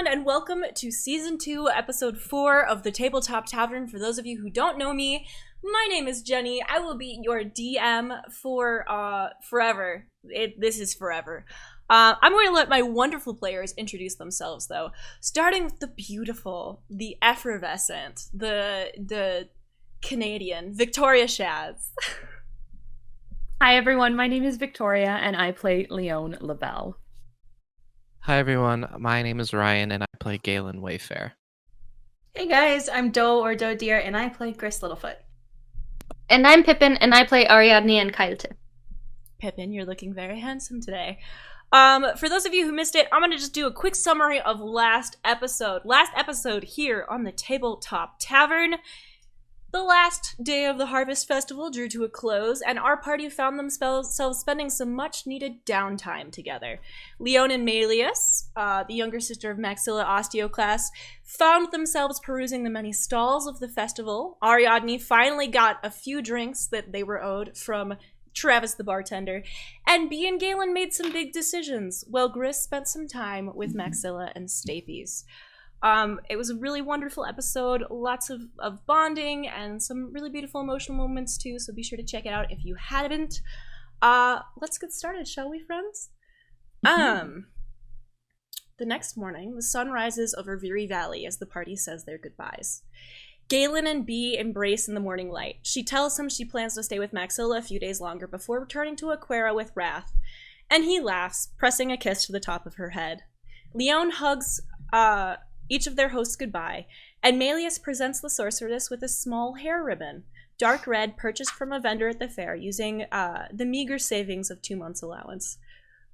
everyone, and welcome to Season 2, Episode 4 of the Tabletop Tavern. For those of you who don't know me, my name is Jenny. I will be your DM for, forever. This is forever. I'm going to let my wonderful players introduce themselves, though. Starting with the beautiful, the effervescent, the Canadian, Victoria Shaz. Hi everyone, my name is Victoria, and I play Leon Labelle. Hi everyone, my name is Ryan and I play Galen Wayfair. Hey guys, I'm Doe or Doe Deer and I play Gris Littlefoot. And I'm Pippin and I play Ariadne and Kailte. Pippin, you're looking very handsome today. For those of you who missed it, I'm going to just do a quick summary of last episode. Last episode here on the Tabletop Tavern. The last day of the Harvest Festival drew to a close, and our party found themselves spending some much-needed downtime together. Leon and Malius, the younger sister of Maxilla Osteoclass, found themselves perusing the many stalls of the festival. Ariadne finally got a few drinks that they were owed from Travis the bartender, and Bea and Galen made some big decisions, while Gris spent some time with Maxilla and Stapes. It was a really wonderful episode, lots of bonding, and some really beautiful emotional moments too, so be sure to check it out if you haven't. Let's get started, shall we, friends? The next morning, the sun rises over Veery Valley as the party says their goodbyes. Galen and Bea embrace in the morning light. She tells him she plans to stay with Maxilla a few days longer before returning to Aquera with Wrath, and he laughs, pressing a kiss to the top of her head. Leon hugs, each of their hosts goodbye, and Malius presents the sorceress with a small hair ribbon, dark red, purchased from a vendor at the fair using the meager savings of 2 months' allowance.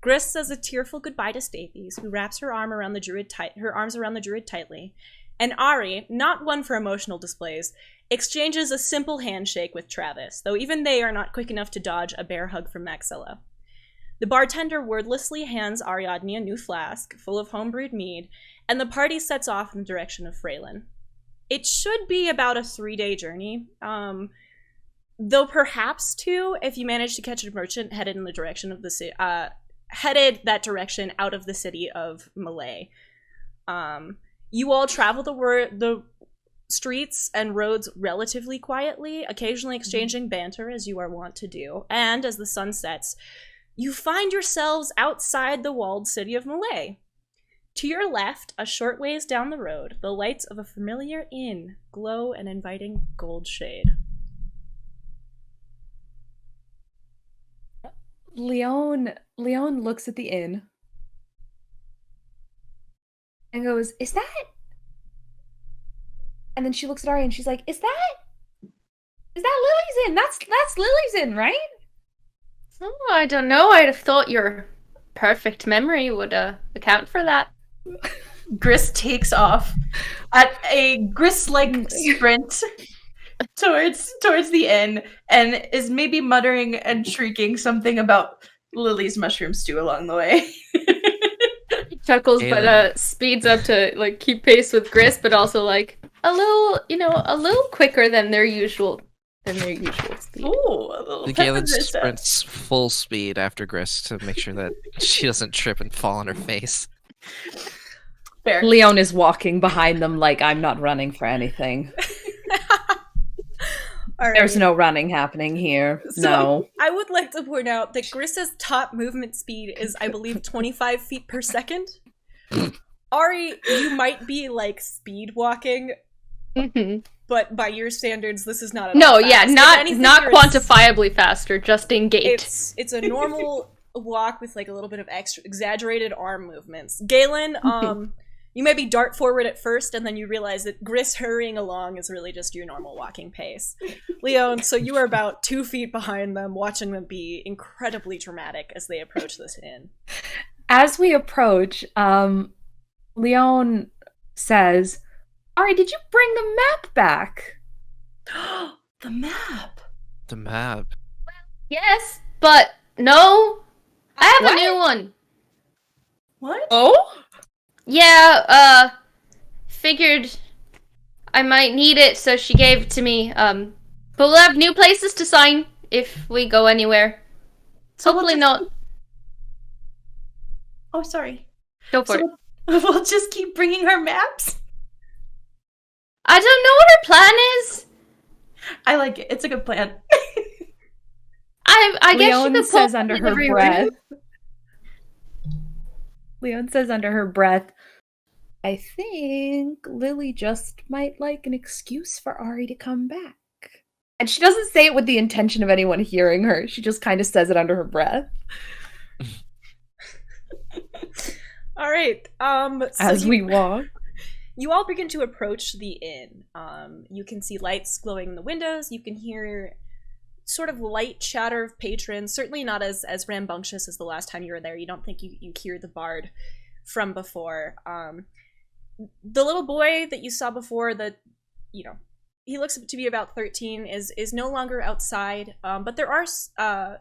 Gris says a tearful goodbye to Stapes, who wraps her arms around the druid tightly, and Ari, not one for emotional displays, exchanges a simple handshake with Travis, though even they are not quick enough to dodge a bear hug from Maxilla. The bartender wordlessly hands Ariadne a new flask full of homebrewed mead, and the party sets off in the direction of Freylin. It should be about a 3-day journey, though perhaps 2 if you manage to catch a merchant headed in the direction of headed that direction out of the city of Malay. You all travel the streets and roads relatively quietly, occasionally exchanging banter as you are wont to do, and as the sun sets, you find yourselves outside the walled city of Malay. To your left, a short ways down the road, the lights of a familiar inn glow an inviting gold shade. Leon looks at the inn and goes, "Is that?" And then she looks at Ari and she's like, "Is that Lily's inn? That's Lily's inn, right?" Oh, I don't know. I'd have thought your perfect memory would account for that. Gris takes off at a Gris-like sprint towards the inn and is maybe muttering and shrieking something about Lily's mushroom stew along the way. Chuckles, but speeds up to keep pace with Gris, but also a little quicker than their usual speed. Ooh, a little Galen sprints full speed after Gris to make sure that she doesn't trip and fall on her face. Fair. Leon is walking behind them like, "I'm not running for anything." All right. There's no running happening here. So, no. I would like to point out that Gris's top movement speed is, I believe, 25 feet per second. Ari, you might be speed walking, but by your standards, this is not. No, yeah, not quantifiably faster, just in gait. It's a normal walk with a little bit of extra exaggerated arm movements. Galen, you maybe dart forward at first, and then you realize that Gris hurrying along is really just your normal walking pace. Leon, so you are about 2 feet behind them, watching them be incredibly dramatic as they approach this inn. As we approach, Leon says, "Ari, did you bring the map back?" The map. The map. Yes, but no. I have a new one. What? Oh? Yeah, figured I might need it, so she gave it to me. But we'll have new places to sign if we go anywhere. So Hopefully not. Oh, sorry. Go for it. We'll just keep bringing her maps. I don't know what her plan is. I like it. It's a good plan. I guess she Leon could says pull under in her every breath. room. Leon says under her breath, I think Lily just might like an excuse for Ari to come back. And she doesn't say it with the intention of anyone hearing her. She just kind of says it under her breath. All right. We walk. You all begin to approach the inn. You can see lights glowing in the windows. You can hear sort of light chatter of patrons. Certainly not as rambunctious as the last time you were there. You don't think you hear the bard from before. The little boy that you saw before, he looks to be about 13, is no longer outside. But there are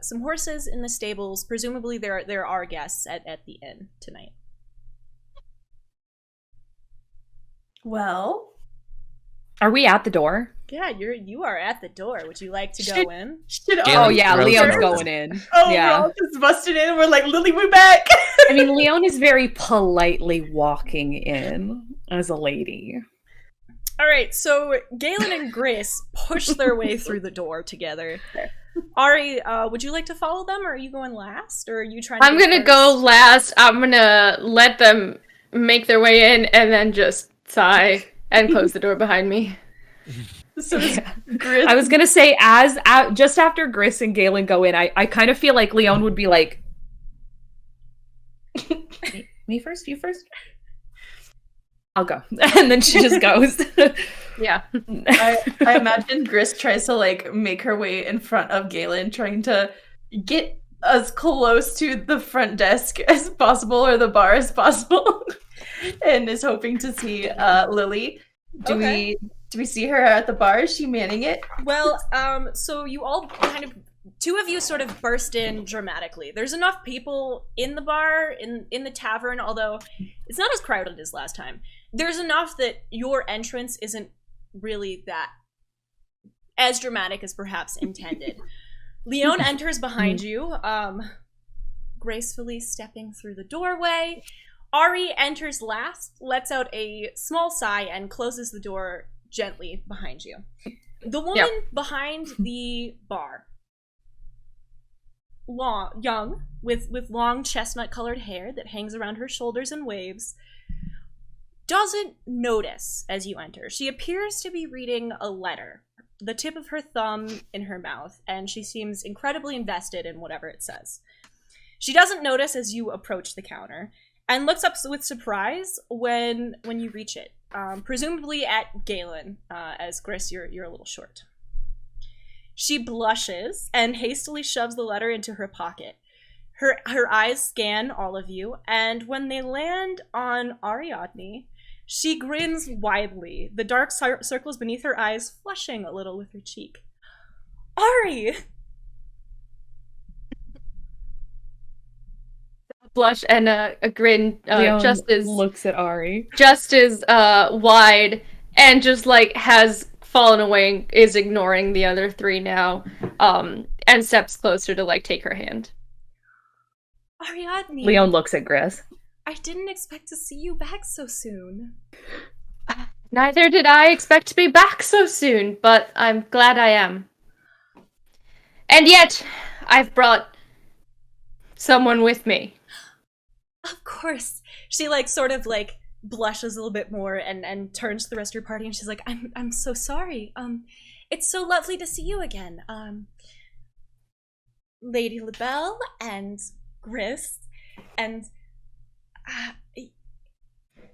some horses in the stables. Presumably there are guests at the inn tonight. Well, Are we at the door? Yeah, you are at the door. Would you like to go in? Oh yeah, throws Leon's her. going in. Oh, Yeah. we're all just busted in. We're like, Lily, we're back. I mean, Leon is very politely walking in as a lady. All right, so Galen and Grace push their way through the door together. Ari, would you like to follow them, or are you going last, or are you trying to I'm gonna first? go last. I'm gonna let them make their way in and then just sigh and close the door behind me. So Yeah. Gris. I was gonna say, just after Gris and Galen go in, I kind of feel like Leon would be like, "Me first, you first." I'll go, and then she just goes. Yeah. I imagine Gris tries to like make her way in front of Galen, trying to get as close to the front desk as possible or the bar as possible, and is hoping to see Lily. Do we see her at the bar? Is she manning it? Well, so you all two of you sort of burst in dramatically. There's enough people in the bar, in the tavern, although it's not as crowded as last time. There's enough that your entrance isn't really that as dramatic as perhaps intended. Leon enters behind you, gracefully stepping through the doorway. Ari enters last, lets out a small sigh, and closes the door gently behind you. The woman behind the bar, young, with long chestnut-colored hair that hangs around her shoulders and waves, doesn't notice as you enter. She appears to be reading a letter, the tip of her thumb in her mouth, and she seems incredibly invested in whatever it says. She doesn't notice as you approach the counter, and looks up with surprise when you reach it, presumably at Galen, as Gris, you're a little short. She blushes and hastily shoves the letter into her pocket. Her eyes scan all of you, and when they land on Ariadne, she grins widely, the dark circles beneath her eyes flushing a little with her cheek. Ari! Blush and a grin Leon just as looks at Ari. wide, and just like has fallen away and is ignoring the other three now, and steps closer to like take her hand. Ariadne! Leon looks at Gris. I didn't expect to see you back so soon. Neither did I expect to be back so soon, but I'm glad I am. And yet, I've brought someone with me. Of course. She sort of blushes a little bit more and turns to the rest of her party and she's like, I'm so sorry. It's so lovely to see you again. Lady LaBelle and Gris, and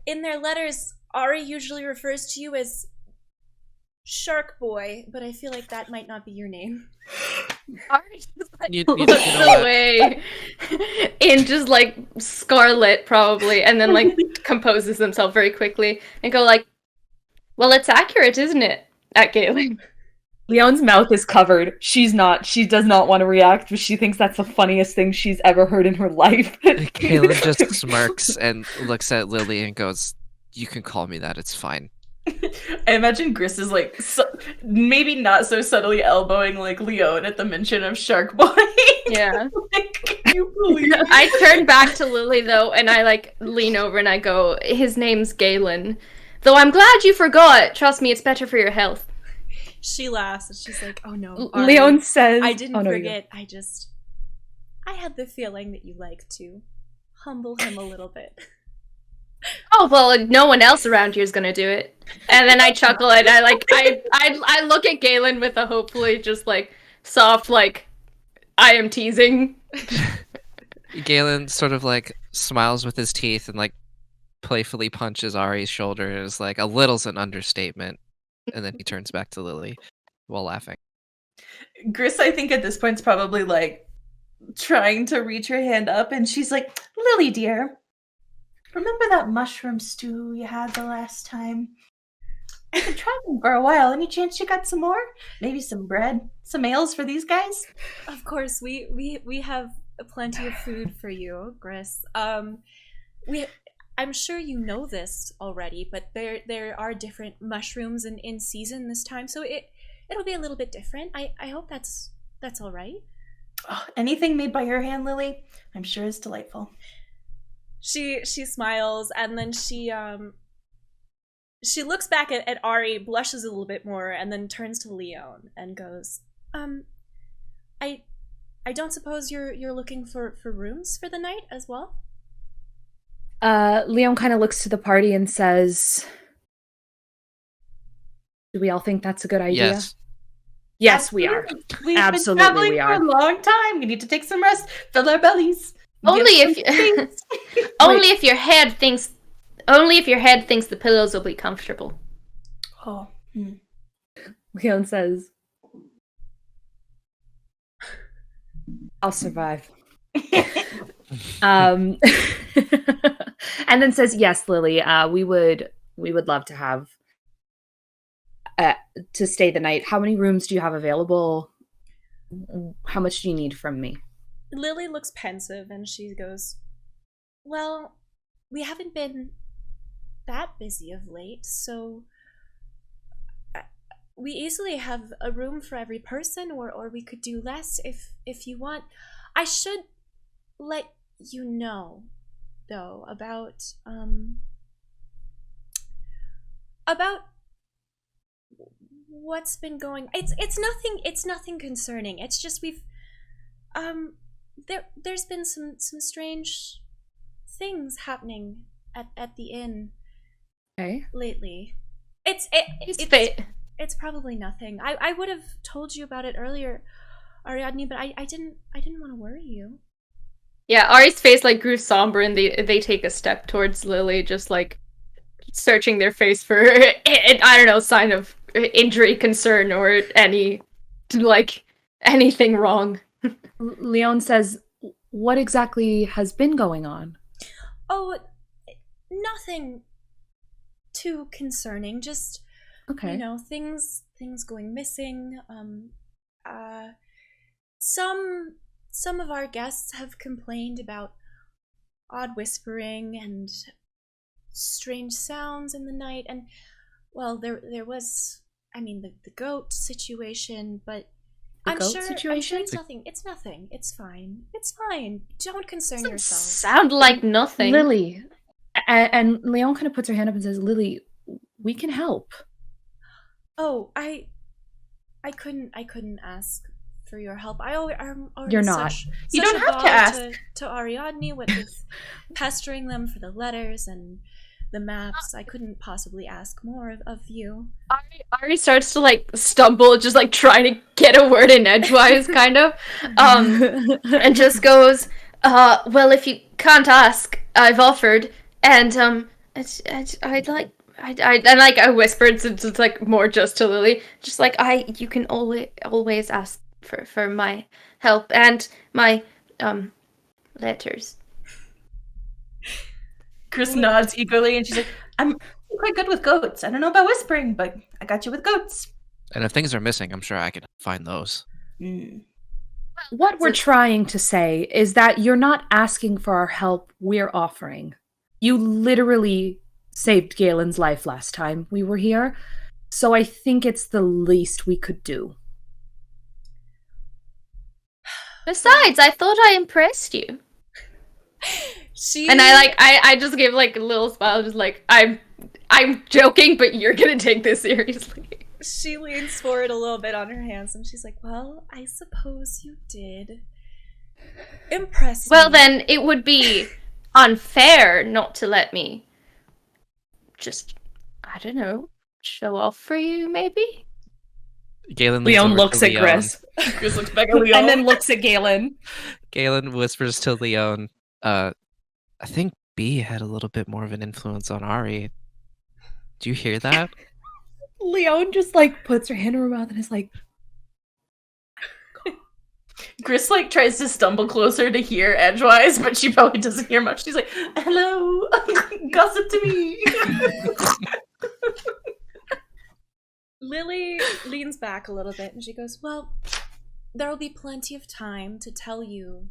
in their letters, Ari usually refers to you as Shark Boy, but I feel like that might not be your name. Ari just You looks know what? away in just scarlet probably, and then composes himself very quickly and go well, it's accurate, isn't it? At Galen. Leon's mouth is covered. She does not want to react, but she thinks that's the funniest thing she's ever heard in her life. Kaylin just smirks and looks at Lily and goes, "You can call me that, it's fine." I imagine Gris is maybe not so subtly elbowing Leon at the mention of Shark Boy. Yeah. you believe me? I turn back to Lily though, and I like lean over and I go, "His name's Galen. Though I'm glad you forgot. Trust me, it's better for your health." She laughs and she's like, "Oh no, Ari, Leon says, I didn't oh, no, forget. I had the feeling that you like to humble him a little bit." Oh well, no one else around here is gonna do it. And then I chuckle and I look at Galen with a hopefully just like soft like I am teasing. Galen sort of like smiles with his teeth and like playfully punches Ari's shoulder and is like, a little's an understatement. And then he turns back to Lily while laughing. Gris, I think at this point is probably like trying to reach her hand up, and she's like, "Lily, dear, remember that mushroom stew you had the last time? I've been trying for a while. Any chance you got some more? Maybe some bread, some ales for these guys?" Of course, we have plenty of food for you, Gris. I'm sure you know this already, but there are different mushrooms in season this time, so it'll be a little bit different. I hope that's all right. Oh, anything made by your hand, Lily, I'm sure is delightful. She smiles, and then she looks back at Ari, blushes a little bit more, and then turns to Leon and goes, I don't suppose you're looking for rooms for the night as well?" Leon kind of looks to the party and says, "Do we all think that's a good idea?" Yes. Yes, we are. We've Absolutely, been traveling we for are. a long time. We need to take some rest, fill our bellies. Only get if some things. only if your head thinks the pillows will be comfortable. Oh. Leon says, "I'll survive." And then says, "Yes, Lily, we would love to have to stay the night. How many rooms do you have available? How much do you need from me?" Lily looks pensive and she goes, "Well, we haven't been that busy of late, so we easily have a room for every person, or we could do less if you want. I should let you know, though, about what's been going. It's nothing concerning. It's just we've there's been some strange things happening at the inn lately. It's probably nothing. I would have told you about it earlier, Ariadne, but I didn't want to worry you." Yeah, Ari's face like grew somber, and they take a step towards Lily, just like searching their face for I don't know, sign of injury, concern, or anything wrong. Leon says, "What exactly has been going on?" "Oh, nothing too concerning. Just Okay. things going missing. Some of our guests have complained about odd whispering and strange sounds in the night, and well, there was, the goat situation, but I'm sure it's nothing. It's nothing. It's fine. It's fine. Don't concern yourself." Sound like nothing. Lily, and Leon kind of puts her hand up and says, "Lily, we can help." "Oh, I couldn't ask for your help. I'm already You're not. You such don't a have to bother ask. to Ariadne with pestering them for the letters and the maps. I couldn't possibly ask more of you." Ari starts to like stumble, just like trying to get a word in edgewise, kind of, and just goes, "Well, if you can't ask, I've offered, and I whispered, so it's like more just to Lily, just like you can always ask for my help and my letters." Chris nods eagerly, and she's like, "I'm quite good with goats. I don't know about whispering, but I got you with goats." And if things are missing, I'm sure I can find those. What we're trying to say is that you're not asking for our help, we're offering. You literally saved Galen's life last time we were here, so I think it's the least we could do. Besides, I thought I impressed you. And I just give like a little smile, just like I'm joking, but you're gonna take this seriously. She leans forward a little bit on her hands, and she's like, "Well, I suppose you did impress me." Well, then it would be unfair not to let me just, I don't know, show off for you, maybe? Galen Leon looks at Gris. Gris looks back at Leon. And then looks at Galen. Galen whispers to Leon, I think B had a little bit more of an influence on Ari. Do you hear that? Leon just like puts her hand in her mouth and is like, Gris like tries to stumble closer to hear edgewise, but she probably doesn't hear much. She's like, "Hello, gossip to me." Lili leans back a little bit and she goes, "Well, there will be plenty of time to tell you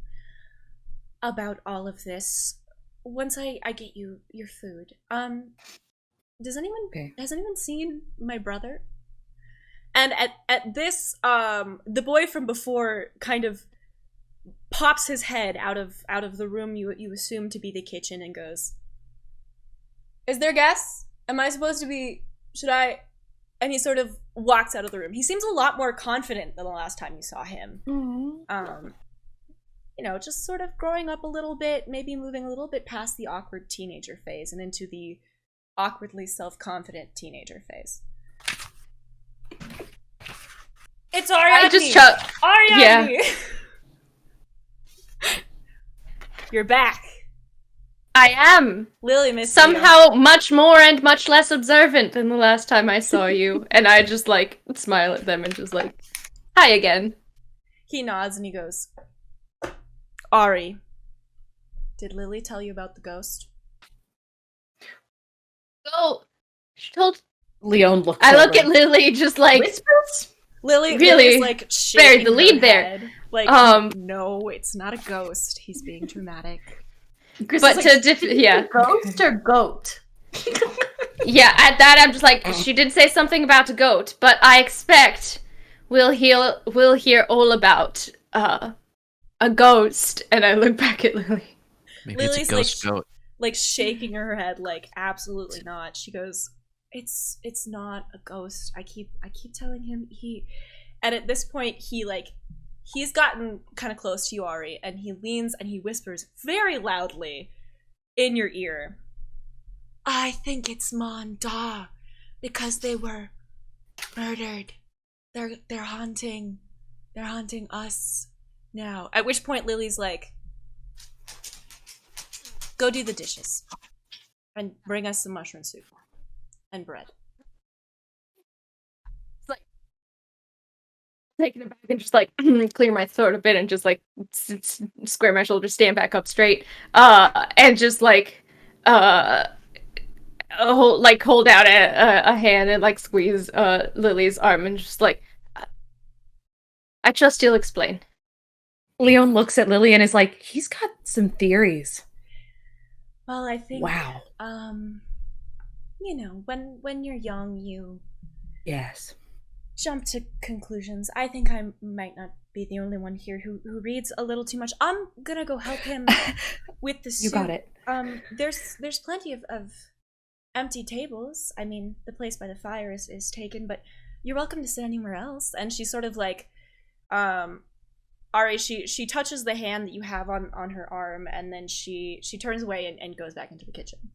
about all of this once I get you your food. Has anyone seen my brother?" And at this, the boy from before kind of pops his head out of the room you assume to be the kitchen and goes, "Is there guests? Am I supposed to be? Should I?" And he sort of walks out of the room. He seems a lot more confident than the last time you saw him. You know, just sort of growing up a little bit, maybe moving a little bit past the awkward teenager phase and into the awkwardly self-confident teenager phase. It's Ariadne! I just chuck. Ariadne! Yeah. You're back. I am. Lili missed somehow much more and much less observant than the last time I saw you. And I just like smile at them and just like, "Hi again." He nods and he goes, "Ari, did Lili tell you about the ghost?" Oh, she told. Leon looks I look over. at Lili just like, Whispers? Lili Really is like shaking buried the lead her there. head. Like, no, it's not a ghost. He's being dramatic. Gris but is to like, yeah. Ghost or goat? Yeah, at that I'm just like, she did say something about a goat, but I expect we'll hear all about a ghost. And I look back at Lili. Maybe Lili's it's a ghost goat. like shaking her head, like absolutely not. She goes, "It's not a ghost. I keep telling him And at this point, he's gotten kind of close to you, Ari, and he leans and he whispers very loudly in your ear, "I think it's Manda, because they were murdered. They're haunting us now." At which point Lily's like, "Go do the dishes and bring us some mushroom soup and bread." Taken aback and just like clear my throat a bit and just like square my shoulders, stand back up straight, and just like hold out a hand and like squeeze Lily's arm and just like, "I trust you'll explain." Leon looks at Lili and is like, "He's got some theories." Well, I think, Wow. you know, when you're young, you Yes. jump to conclusions. I think I might not be the only one here who reads a little too much. I'm gonna go help him with the soup. You got it. There's plenty of empty tables. I mean, the place by the fire is taken, but you're welcome to sit anywhere else. And she sort of like, Ari, she touches the hand that you have on her arm, and then she turns away and goes back into the kitchen.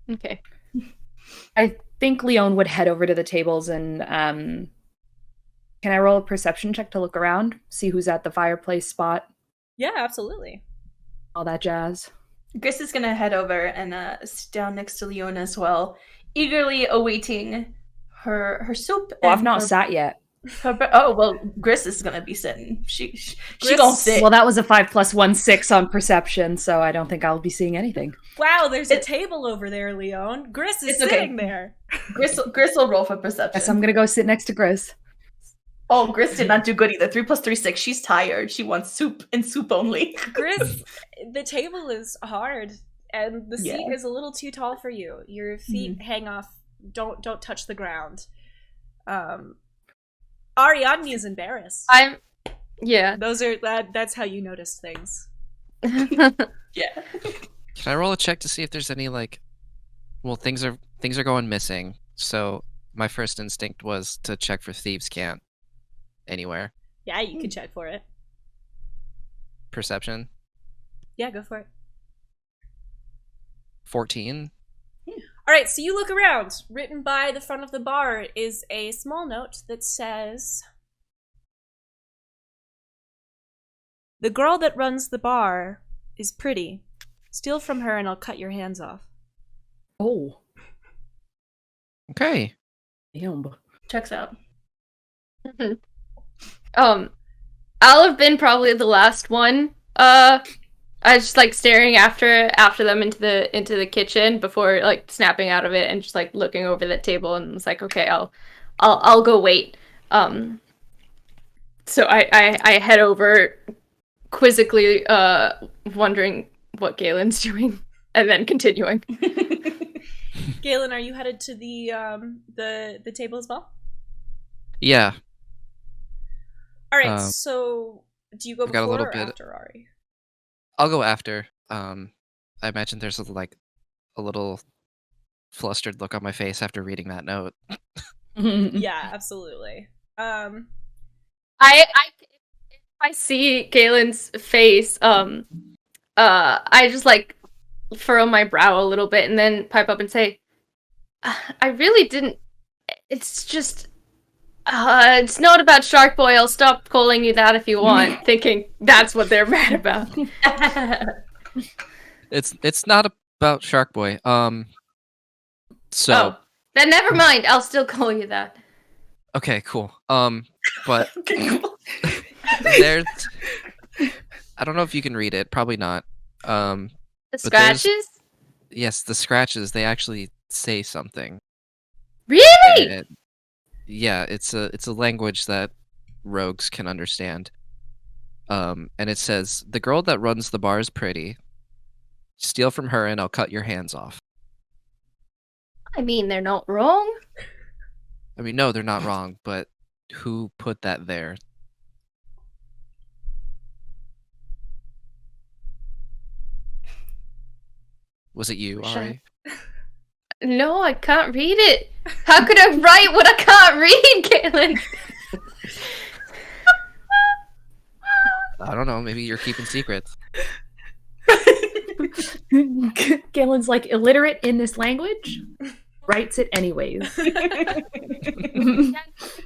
Okay. I think Leon would head over to the tables and can I roll a perception check to look around? See who's at the fireplace spot? Yeah, absolutely. All that jazz. Gris is gonna head over and sit down next to Leona as well, eagerly awaiting her soup. Well, I've not sat yet. Oh, well, Gris is gonna be sitting. She gonna sit. Well, that was a 5 + 1 6 on perception, so I don't think I'll be seeing anything. Wow, there's a table over there, Leon. Gris is sitting there. Gris will roll for perception. Yes, I'm gonna go sit next to Gris. Oh, Gris did not do good either. 3 + 3 = 6. She's tired. She wants soup and soup only. Gris, the table is hard, and the seat is a little too tall for you. Your feet hang off. Don't touch the ground. Ariadne is embarrassed. Yeah. Those are that's how you notice things. Yeah. Can I roll a check to see if there's any like? Well, things are going missing. So my first instinct was to check for thieves' cant anywhere. Yeah, you can check for it. Perception. Yeah, go for it. 14. All right, so you look around. Written by the front of the bar is a small note that says, "The girl that runs the bar is pretty. Steal from her and I'll cut your hands off." Oh, Okay. damn. Checks out. I'll have been probably the last one. I was just like staring after them into the kitchen before like snapping out of it and just like looking over the table and was like, okay, I'll go wait. So I head over quizzically, wondering what Galen's doing, and then continuing. Galen, are you headed to the table as well? Yeah. All right, so do you go I've got a before little or bit- after Ari? I'll go after. I imagine there's a little flustered look on my face after reading that note. Yeah, absolutely. If I see Galen's face, I just like furrow my brow a little bit and then pipe up and say, I really didn't. It's just. It's not about Shark Boy. I'll stop calling you that if you want, thinking that's what they're mad about. It's not about Shark Boy. So Oh, then never mind. I'll still call you that. okay, cool. But there's I don't know if you can read it. Probably not. The But there's- scratches? Yes, the scratches. They actually say something. Really? Yeah, it's a language that rogues can understand. And it says, "The girl that runs the bar is pretty. Steal from her and I'll cut your hands off." I mean, they're not wrong. I mean, no, they're not wrong, but who put that there? Was it you, Wish I- Ari? No, I can't read it. How could I write what I can't read, Caitlin? I don't know. Maybe you're keeping secrets. Galen's like illiterate in this language, writes it anyways. I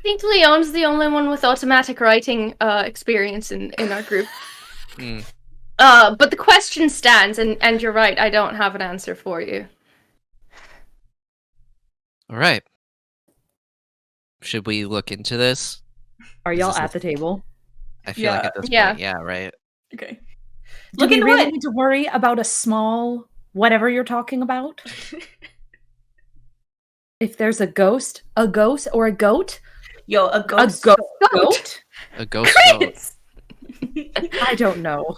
think Leon's the only one with automatic writing experience in our group. Hmm. But the question stands, and you're right, I don't have an answer for you. All right. Should we look into this? Are Is y'all this at the table? I feel like Yeah. at this Yeah. point, yeah, right. Okay. Do Look we into really what? need to worry about a small whatever you're talking about? If there's a ghost or a goat? Yo, a A ghost. goat? A ghost goat. Chris! I don't know.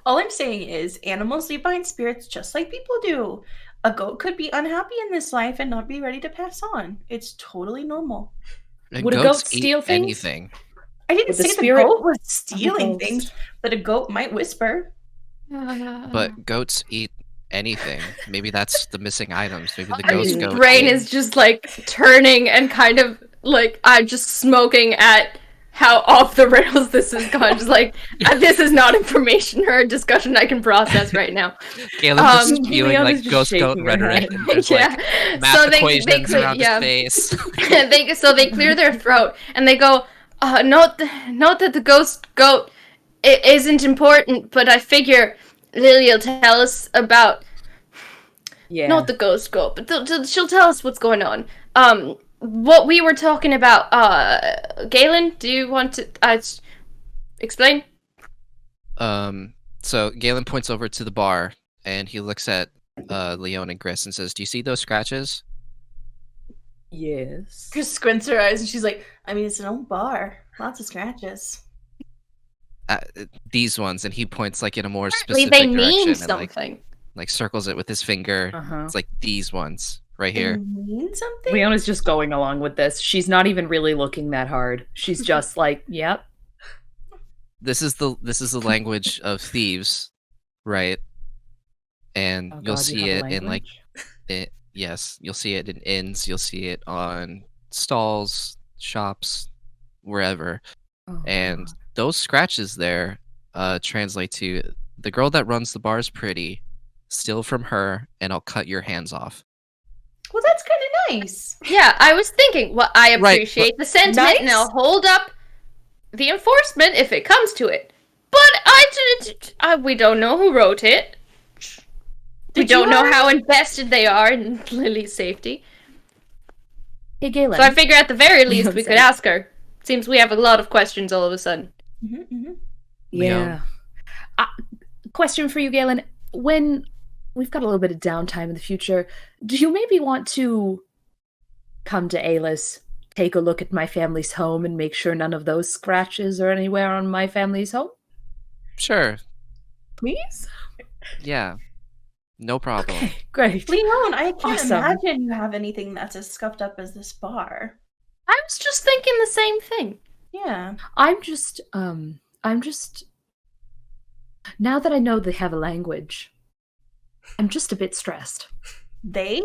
All I'm saying is animals leave behind spirits just like people do. A goat could be unhappy in this life and not be ready to pass on. It's totally normal. And Would a goats goat eat steal things? anything. I didn't Would the say the spirit goat was of the stealing ghost- things, but a goat might whisper. But goats eat anything. Maybe that's the missing items. Maybe the My ghost goat. brain ate- is just like turning and kind of like I'm just smoking at how off the rails this is gone. Just like this is not information or a discussion I can process right now. Galen's just spewing Juliana's like just ghost goat shaking her rhetoric. head. And there's Yeah. like math So they equations clear- around yeah. his face. they clear their throat and they go, not that the ghost goat isn't important, but I figure Lili will tell us about Yeah. not the ghost goat, but she'll tell us what's going on. What we were talking about. Galen, do you want to explain? So Galen points over to the bar and he looks at Leon and Gris and says, "Do you see those scratches?" Yes. Chris squints her eyes and she's like, I mean, it's an old bar. Lots of scratches. These ones, and he points like in a more Apparently specific they direction mean and something. like circles it with his finger. Uh-huh. It's like these ones right here. They mean something? Leona's just going along with this. She's not even really looking that hard. She's just like, yep, this is the language of thieves, right? And Oh, you'll God, you see have a it in like language? yes, you'll see it in inns, you'll see it on stalls, shops, wherever. Oh, And God. those scratches there translate to the girl that runs the bar is pretty, steal from her, and I'll cut your hands off. Well, that's kind of nice. Yeah, I was thinking, well, I Right, appreciate the sentiment, and I'll Nice. hold up the enforcement if it comes to it. But we don't know who wrote it. We Did you don't know already- how invested they are in Lily's safety. Hey, Galen. So I figure at the very least I'm we could saying. ask her. Seems we have a lot of questions all of a sudden. Yeah. Question for you, Galen. When we've got a little bit of downtime in the future, do you maybe want to come to Aylis, take a look at my family's home, and make sure none of those scratches are anywhere on my family's home? Sure. Please? Yeah. No problem. Okay, great. Leon, I can't Awesome. imagine you have anything that's as scuffed up as this bar. I was just thinking the same thing. Yeah. I'm just now that I know they have a language, I'm just a bit stressed. They?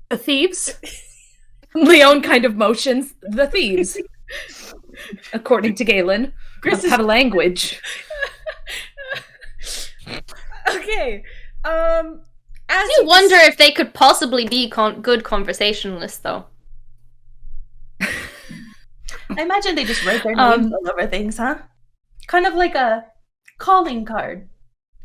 The thieves? Leon kind of motions. The thieves. According to Galen, Chris have a language. Okay. I As do wonder if they could possibly be good conversationalists, though. I imagine they just write their names all over things, huh? Kind of like a calling card.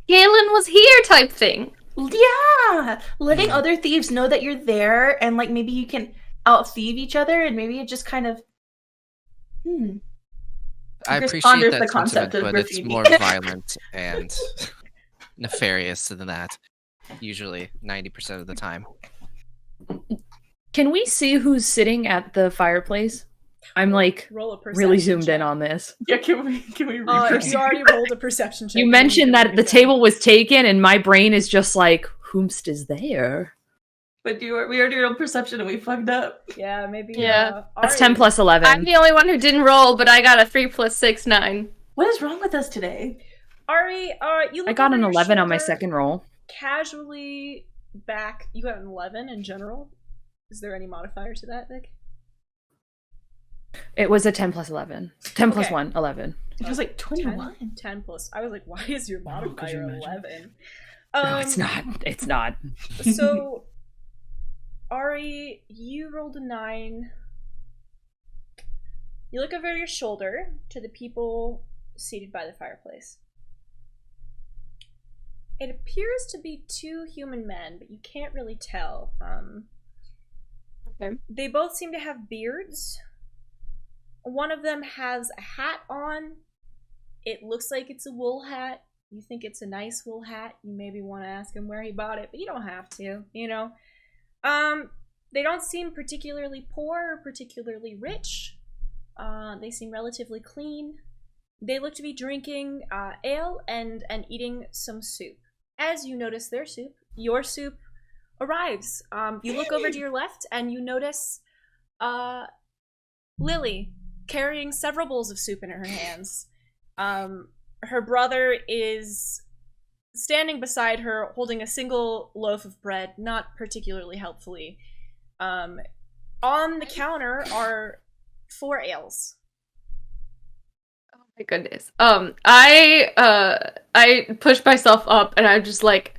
Galen was here type thing. Yeah! Letting other thieves know that you're there and like maybe you can out-thieve each other and maybe it just kind of... I Chris appreciate ponders that the concept sentiment, of but it's graffiti. more violent and nefarious than that. Usually, 90% of the time. Can we see who's sitting at the fireplace? I'm like roll a perception really zoomed check. in on this. Yeah, can we If reverse? you already rolled a perception check. You then mentioned can that the reset. table was taken, and my brain is just like, whomst is there? But we already rolled perception and we fucked up. Yeah, maybe. Yeah. That's Ari. 10 plus 11. I'm the only one who didn't roll, but I got a 3 + 6, 9. What is wrong with us today? Ari, you look I got over an your 11 on my shoulder, second roll. Casually back. You got an 11 in general. Is there any modifier to that, Nick? It was a 10 plus 11. 10 plus Okay. 1, 11. It was like 21. 10 plus. I was like, why is your could you modifier imagine? 11? No, it's not. It's not. So, Ari, you rolled a 9. You look over your shoulder to the people seated by the fireplace. It appears to be 2 human men, but you can't really tell. Okay. They both seem to have beards. One of them has a hat on. It looks like it's a wool hat. You think it's a nice wool hat. You maybe want to ask him where he bought it, but you don't have to, you know. They don't seem particularly poor or particularly rich. They seem relatively clean. They look to be drinking ale and eating some soup. As you notice their soup, your soup arrives. You look over to your left and you notice Lili carrying several bowls of soup in her hands. Her brother is standing beside her holding a single loaf of bread, not particularly helpfully. On the counter are 4 ales. Oh my goodness. I push myself up and I'm just like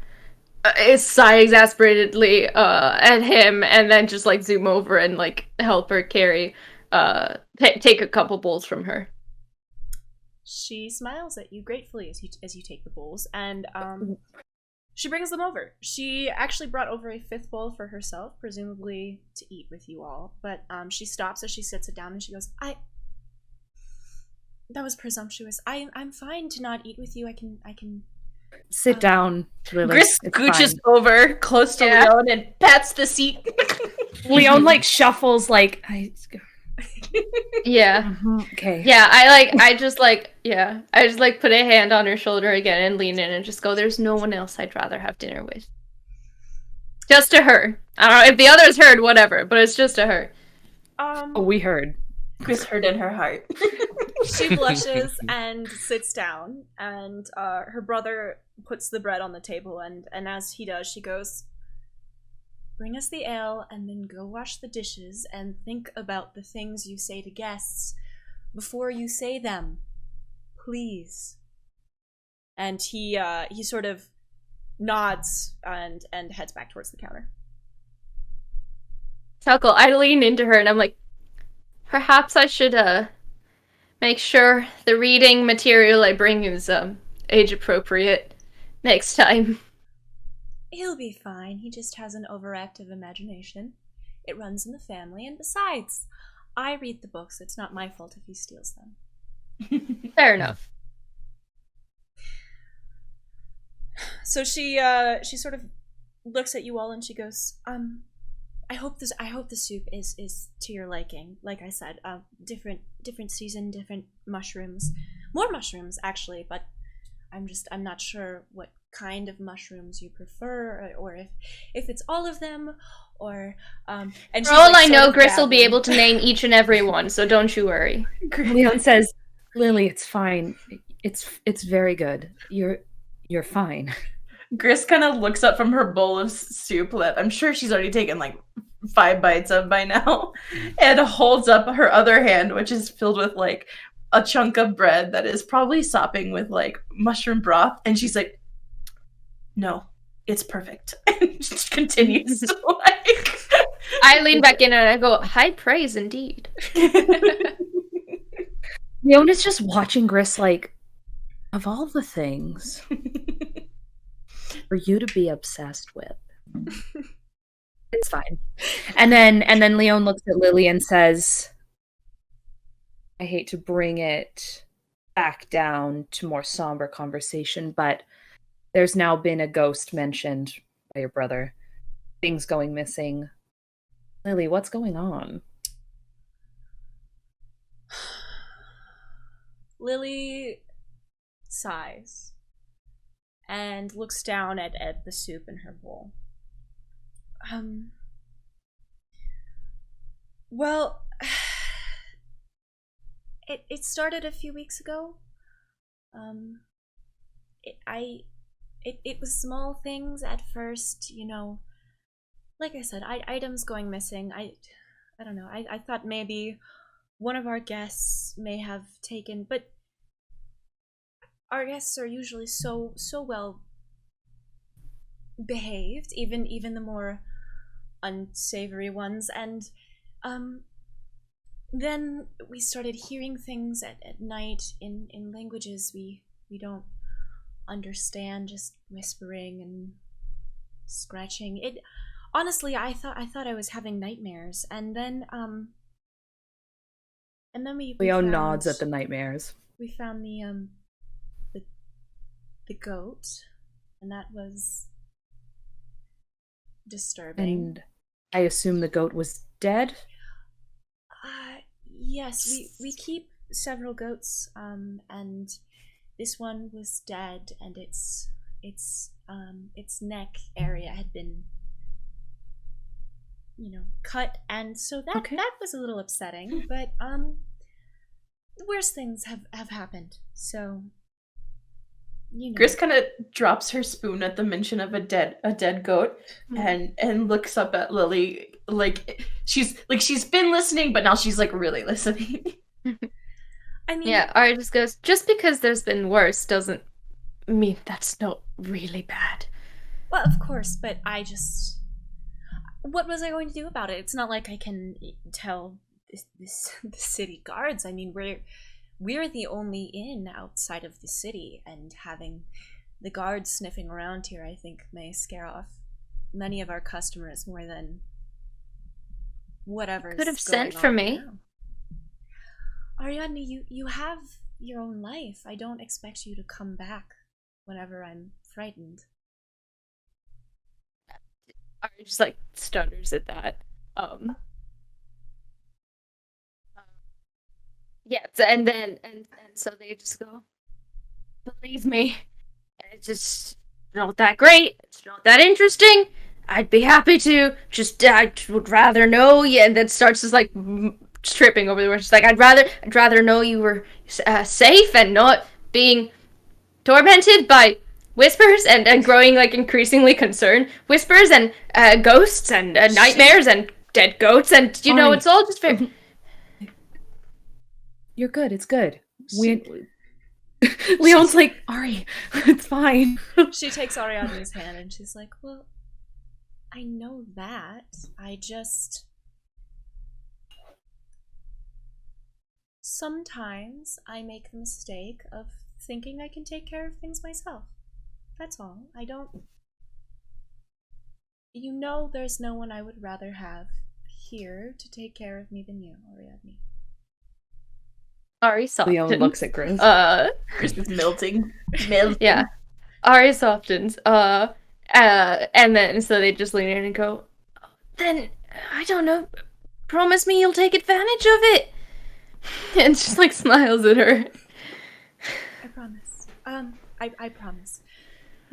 sigh exasperatedly at him and then just like zoom over and like help her carry take a couple bowls from her. She smiles at you gratefully as you take the bowls, and she brings them over. She actually brought over a 5th bowl for herself, presumably to eat with you all. But she stops as she sits it down, and she goes, that was presumptuous. I'm fine to not eat with you. I can. Sit down, Lily. Gris It's scooches fine. over close to Yeah. Leon and pats the seat. Leon like shuffles like Yeah. okay. Yeah, I just put a hand on her shoulder again and lean in and just go, there's no one else I'd rather have dinner with. Just to her. I don't know if the others heard, whatever, but it's just to her. Oh, we heard. Chris heard in her heart. She blushes and sits down, and her brother puts the bread on the table, and as he does, she goes, "Bring us the ale, and then go wash the dishes, and think about the things you say to guests before you say them. Please." And he sort of nods and heads back towards the counter. Chuckle. I lean into her and I'm like, perhaps I should make sure the reading material I bring is age appropriate next time. He'll be fine. He just has an overactive imagination. It runs in the family, and besides, I read the books. It's not my fault if he steals them. Fair enough. So she sort of looks at you all and she goes, I hope the soup is to your liking. Like I said, different season, different mushrooms. More mushrooms actually, but I'm not sure what kind of mushrooms you prefer, or if it's all of them, or and for all I know, Gris will be able to name each and every one, so don't you worry. Leon says, "Lily, it's fine. It's very good. You're fine." Gris kind of looks up from her bowl of soup that I'm sure she's already taken like 5 bites of by now, and holds up her other hand, which is filled with like a chunk of bread that is probably sopping with like mushroom broth, and she's like, "No, it's perfect." And she continues to like. I lean back in and I go, "High praise indeed." Leona's just watching Gris like, of all the things for you to be obsessed with, it's fine. And then Leon looks at Lily and says, "I hate to bring it back down to more somber conversation, but there's now been a ghost mentioned by your brother. Things going missing. Lily, what's going on?" Lily sighs and looks down at the soup in her bowl. Well, it started a few weeks ago. It was small things at first, you know. Like I said, items going missing. I don't know. I thought maybe one of our guests may have taken, but our guests are usually so well behaved, even the more unsavory ones, and then we started hearing things at night in languages we don't understand, just whispering and scratching. It honestly, I thought I was having nightmares, and then we Leo found, nods at the nightmares. we found the goat, and that was disturbing. And I assume the goat was dead? Yes, we keep several goats, and this one was dead, and its neck area had been, you know, cut, and so that was a little upsetting, but worse things have happened, so you know. Gris kind of drops her spoon at the mention of a dead goat, and looks up at Lily like she's been listening, but now she's like really listening. I mean, Yeah, Ari just goes, just because there's been worse doesn't mean that's not really bad. well, of course, but what was I going to do about it? It's not like I can tell the city guards. I mean, we're the only inn outside of the city, and having the guards sniffing around here, I think, may scare off many of our customers more than whatever. Could have sent for me. Ariadne, you have your own life. I don't expect you to come back whenever I'm frightened. Ari just like stutters at that. Yeah, and so they just go, believe me, it's just not that great, it's not that interesting, I'd be happy to, just I would rather know, yeah, and then starts just like tripping over the words. She's like, I'd rather know you were safe and not being tormented by whispers and growing like increasingly concerned. Whispers and ghosts and nightmares and dead goats and Ari. it's all just very. You're good. It's good. Leon's like, Ari, it's fine. She takes Ariadne's hand and she's like, well, I know that. I just... Sometimes I make the mistake of thinking I can take care of things myself. That's all. I don't... You know there's no one I would rather have here to take care of me than you, Ariadne. Ari softens. Leon looks at Gris. Chris is melting. Yeah. Ari softens. And then so they just lean in and go, then I don't know. Promise me you'll take advantage of it. And just like smiles at her. I promise. I promise.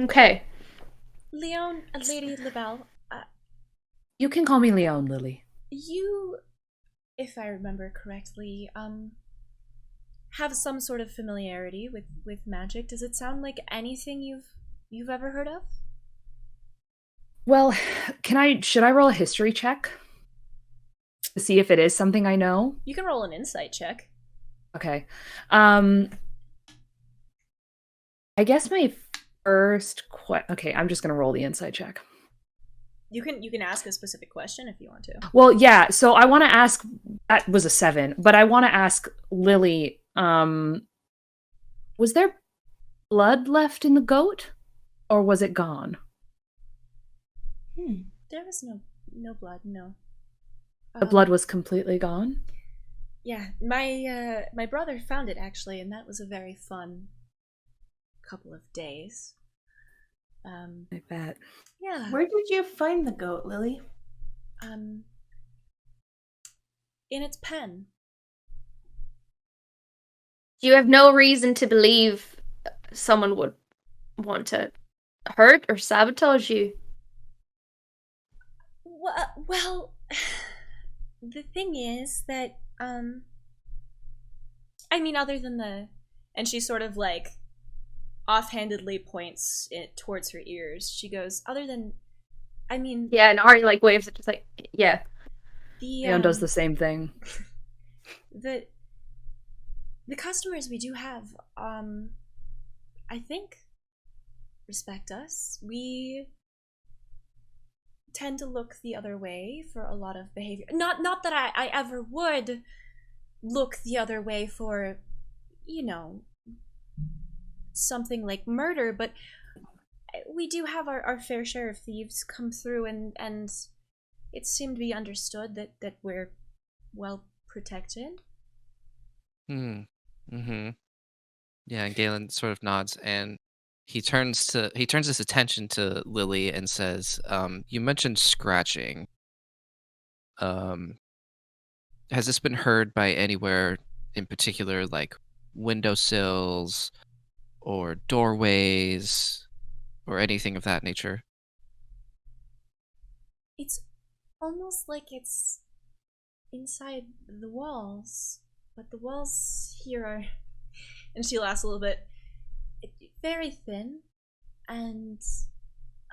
Okay. Leon, Lady LaBelle, You can call me Leon, Lily. you, if I remember correctly, have some sort of familiarity with magic. Does it sound like anything you've ever heard of? Well, should I roll a history check? To see if it is something I know? You can roll an insight check. Okay. I guess my first okay, I'm just gonna roll the insight check. You can ask a specific question if you want to. Well, yeah, so I want to ask, that was a 7, but I want to ask Lily, was there blood left in the goat? Or was it gone? There was no blood, no. The blood was completely gone? Yeah, my brother found it actually, and that was a very fun couple of days. I bet. Yeah. Where did you find the goat, Lily? In its pen. You have no reason to believe someone would want to hurt or sabotage you. Well, the thing is that, I mean, other than and she sort of like offhandedly points it towards her ears. She goes, other than, I mean... Yeah, and Ari like waves it just like, yeah. Leon does the same thing. The customers we do have, I think, respect us. We tend to look the other way for a lot of behavior. Not that I ever would look the other way for, something like murder, but we do have our fair share of thieves come through, and it seemed to be understood that we're well protected. Yeah, and Galen sort of nods, and he turns his attention to Lily and says, you mentioned scratching. Has this been heard by anywhere in particular, like windowsills or doorways or anything of that nature? It's almost like it's inside the walls, but the walls here are, and she laughs a little bit, very thin, and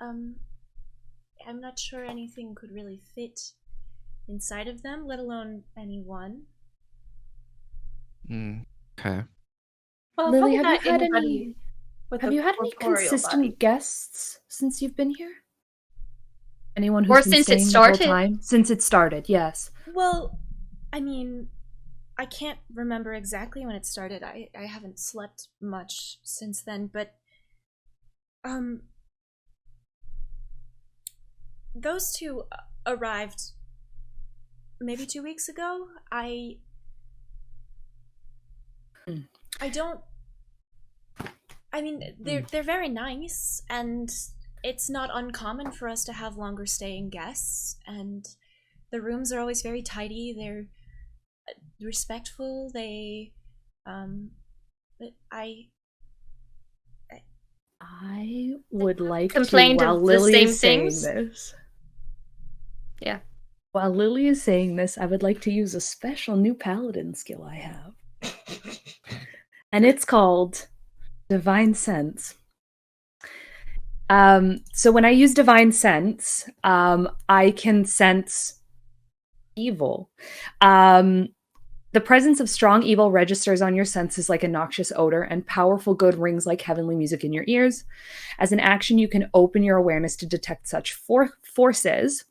I'm not sure anything could really fit inside of them, let alone anyone. Okay. Well, Lily, probably have you not had anybody any with have a you had any corporeal consistent body. guests since you've been here? Anyone who's Or been since it staying the whole started? time? Since it started, yes. Well, I mean, I can't remember exactly when it started. I haven't slept much since then, but those two arrived maybe 2 weeks ago. I don't. I mean, they're very nice, and it's not uncommon for us to have longer staying guests, and the rooms are always very tidy. They're respectful. They, but I would like Complained to, while of the Lily same is saying things? this. Yeah. While Lily is saying this, I would like to use a special new paladin skill I have. And it's called Divine Sense. So when I use Divine Sense, I can sense evil. The presence of strong evil registers on your senses like a noxious odor, and powerful good rings like heavenly music in your ears. As an action, you can open your awareness to detect such forces.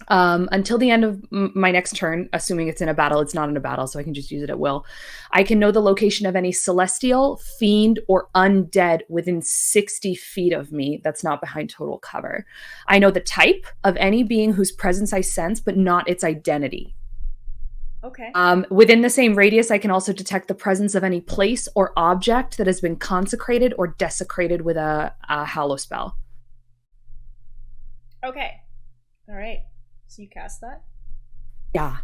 Until the end of my next turn, assuming it's in a battle, it's not in a battle, so I can just use it at will. I can know the location of any celestial, fiend, or undead within 60 feet of me that's not behind total cover. I know the type of any being whose presence I sense, but not its identity. Okay. Within the same radius, I can also detect the presence of any place or object that has been consecrated or desecrated with a hallow spell. Okay. All right. So you cast that? Yeah.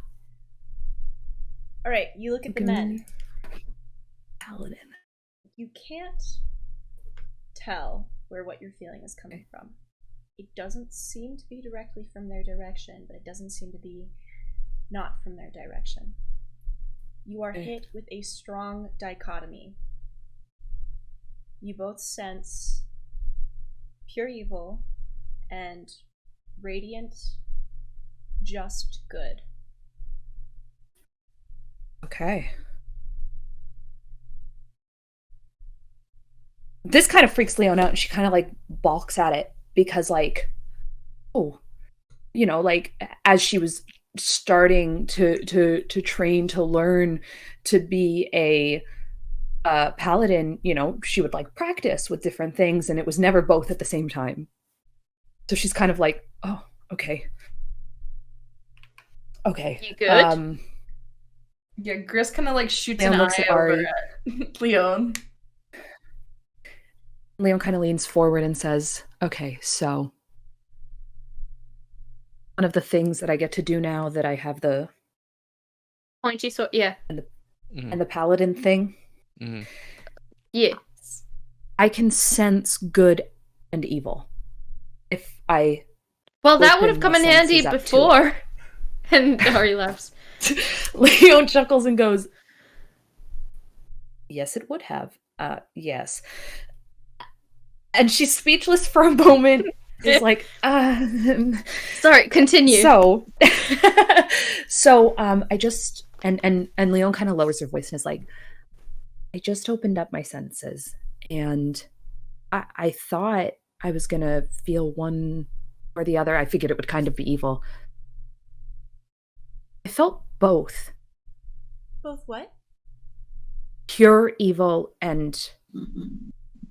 All right. You look at the men. Paladin. You can't tell where what you're feeling is coming from. It doesn't seem to be directly from their direction, but it doesn't seem to be not from their direction. You are hit with a strong dichotomy. You both sense pure evil and radiant, just good. Okay. This kind of freaks Leon out, and she kind of like balks at it because, like, oh, you know, like as she was starting to train to learn to be a paladin, you know, she would like practice with different things, and it was never both at the same time. So she's kind of like, oh, okay. You good? Yeah, Gris kind of like shoots Leon an looks eye at over Ari. at Leon. Leon kind of leans forward and says, okay, so one of the things that I get to do now that I have the Pointy sword, yeah. and the paladin thing, Yeah. I can sense good and evil. If I Well, that would have open come my in handy senses up to before. And Ari laughs. Leon chuckles and goes, yes, it would have. Yes. And she's speechless for a moment. It's like, Sorry, continue. So, I just, and Leon kind of lowers her voice and is like, I just opened up my senses, and I thought I was gonna feel one or the other. I figured it would kind of be evil. I felt both. Both what? Pure evil and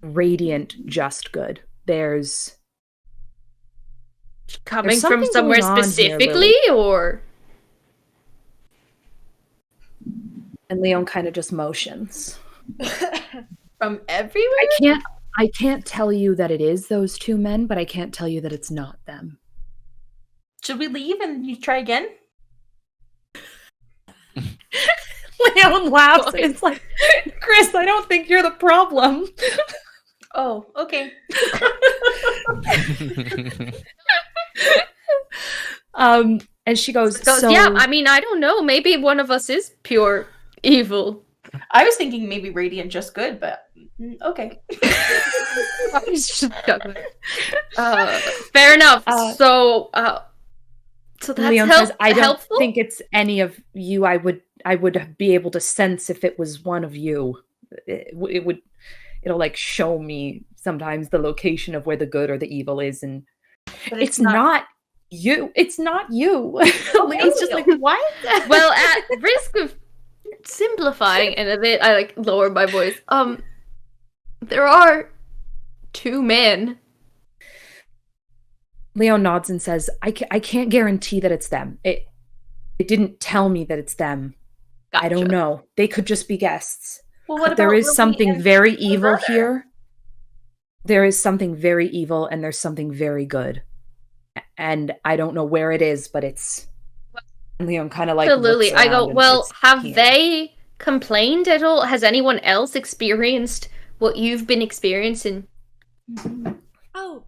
radiant just good. There's coming from something somewhere going on here, specifically, or? And Leon kind of just motions. From everywhere? I can't tell you that it is those two men, but I can't tell you that it's not them. Should we leave and you try again? Leon laughs. It's like, Chris, I don't think you're the problem. Oh, okay. And she goes, So, yeah, I mean, I don't know. Maybe one of us is pure evil. I was thinking maybe radiant just good, but okay. Fair enough. So that's Leon says, I don't helpful? think it's any of you. I would be able to sense if it was one of you. It'll like show me sometimes the location of where the good or the evil is, and But it's not you. It's not you. Leon's just like, what? Well, at risk of simplifying and a bit, I like lower my voice. There are two men. Leon nods and says, I can't guarantee that it's them. It didn't tell me that it's them. Gotcha. I don't know. They could just be guests. Well, what But there about is Lili something and very her evil brother? here. There is something very evil, and there's something very good. And I don't know where it is, but it's... And Leon kind of like To Lily, looks I go, around and well, it's have here. they complained at all? Has anyone else experienced what you've been experiencing? Oh,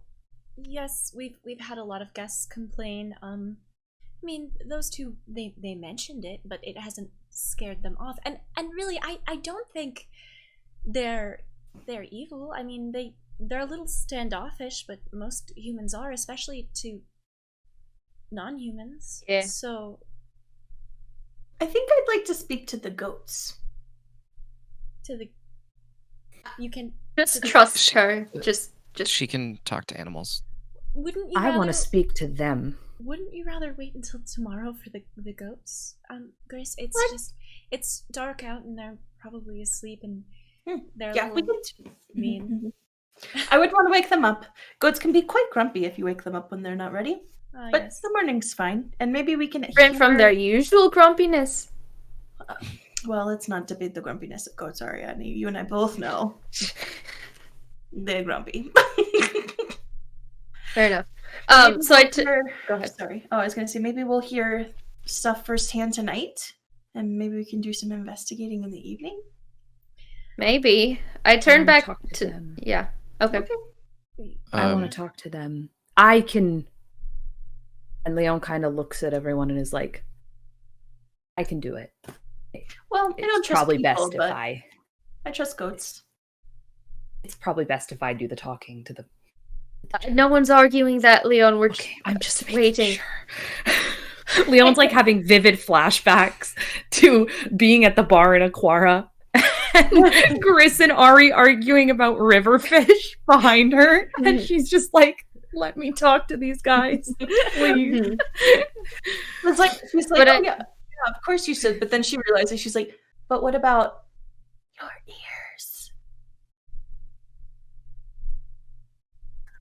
yes, we've had a lot of guests complain. mean, those two, they mentioned it, but it hasn't scared them off. And really, I don't think they're evil. I mean, they're a little standoffish, but most humans are, especially to non-humans. Yeah. So I think I'd like to speak to the goats. you can Just trust her. Just She can talk to animals. wouldn't you I want rather- to speak to them. Wouldn't you rather wait until tomorrow for the goats? Grace, it's What? just it's dark out and they're probably asleep and they're Yeah, a we little can. mean. I would want to wake them up. Goats can be quite grumpy if you wake them up when they're not ready. But Yes. the morning's fine, and maybe we can. different from their usual grumpiness. Well, let's not debate the grumpiness of goats, Ariadne. You and I both know they're grumpy. Fair enough. Maybe So I we'll hear- go ahead. Sorry. Oh, I was going to say maybe we'll hear stuff firsthand tonight, and maybe we can do some investigating in the evening. Maybe I turn wanna back talk to to them. yeah. Okay. I want to talk to them. I can. And Leon kind of looks at everyone and is like, I can do it. Well, I don't It's trust probably people, best if but I. I trust goats. It's probably best if I do the talking to the. No one's arguing that, Leon. We're Okay, I'm just waiting. Sure. Leon's like having vivid flashbacks to being at the bar in Aquara. And Gris and Ari arguing about river fish behind her. And she's just like, let me talk to these guys, please. Mhm. It's like she's like, But oh yeah, of course you should. But then she realizes she's like, but what about your ears?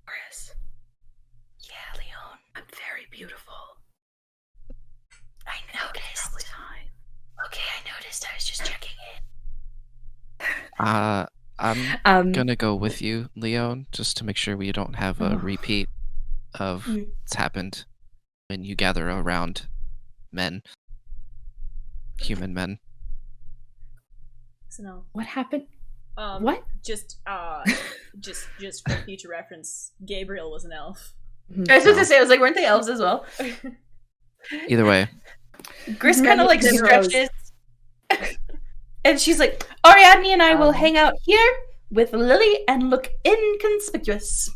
Gris, Yeah, Leon. I'm very beautiful. I noticed. Probably fine. Okay, I noticed. I was just checking in. I'm gonna go with you, Leon, just to make sure we don't have a Oh. repeat of what's happened when you gather around men, human men. So no. What happened? What? Just for future reference, Gabriel was an elf. I was supposed to say, I was like, weren't they elves as well? Either way, Gris kind of like Many stretches. And she's like, Ariadne and I will Um, hang out here with Lili and look inconspicuous.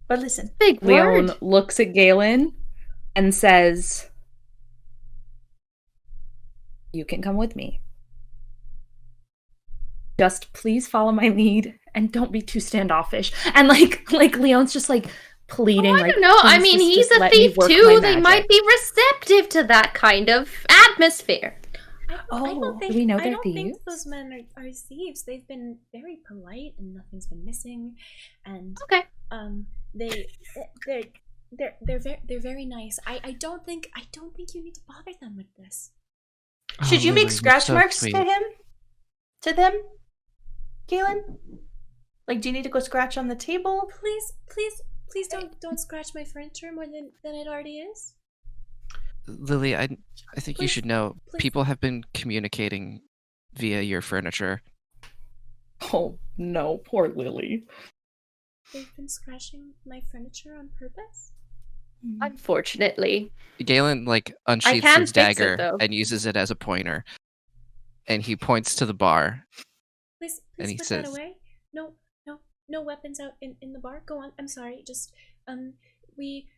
But listen, Big Leon word. looks at Galen and says, you can come with me. Just please follow my lead and don't be too standoffish. And like Leon's just like pleading. I like, don't know. I "Please mean, just he's a let me thief work too. my They magic." might be receptive to that kind of atmosphere. I Oh, don't think, do we know I they're don't think thieves? those men are thieves. They've been very polite and nothing's been missing, and Okay. they're very nice. I don't think you need to bother them with this. should you Lily, make you're scratch so marks sweet. to him? To them? Galen? Like, do you need to go scratch on the table? Please don't scratch my furniture more than it already is. Lily, I think you Please, should know please. people have been communicating via your furniture. Oh no, poor Lily. They've been scratching my furniture on purpose. Unfortunately. Galen like unsheaths can his fix it, dagger though. and uses it as a pointer, and he points to the bar. Please And he put says- that away. No weapons out in the bar. Go on. I'm sorry. Just we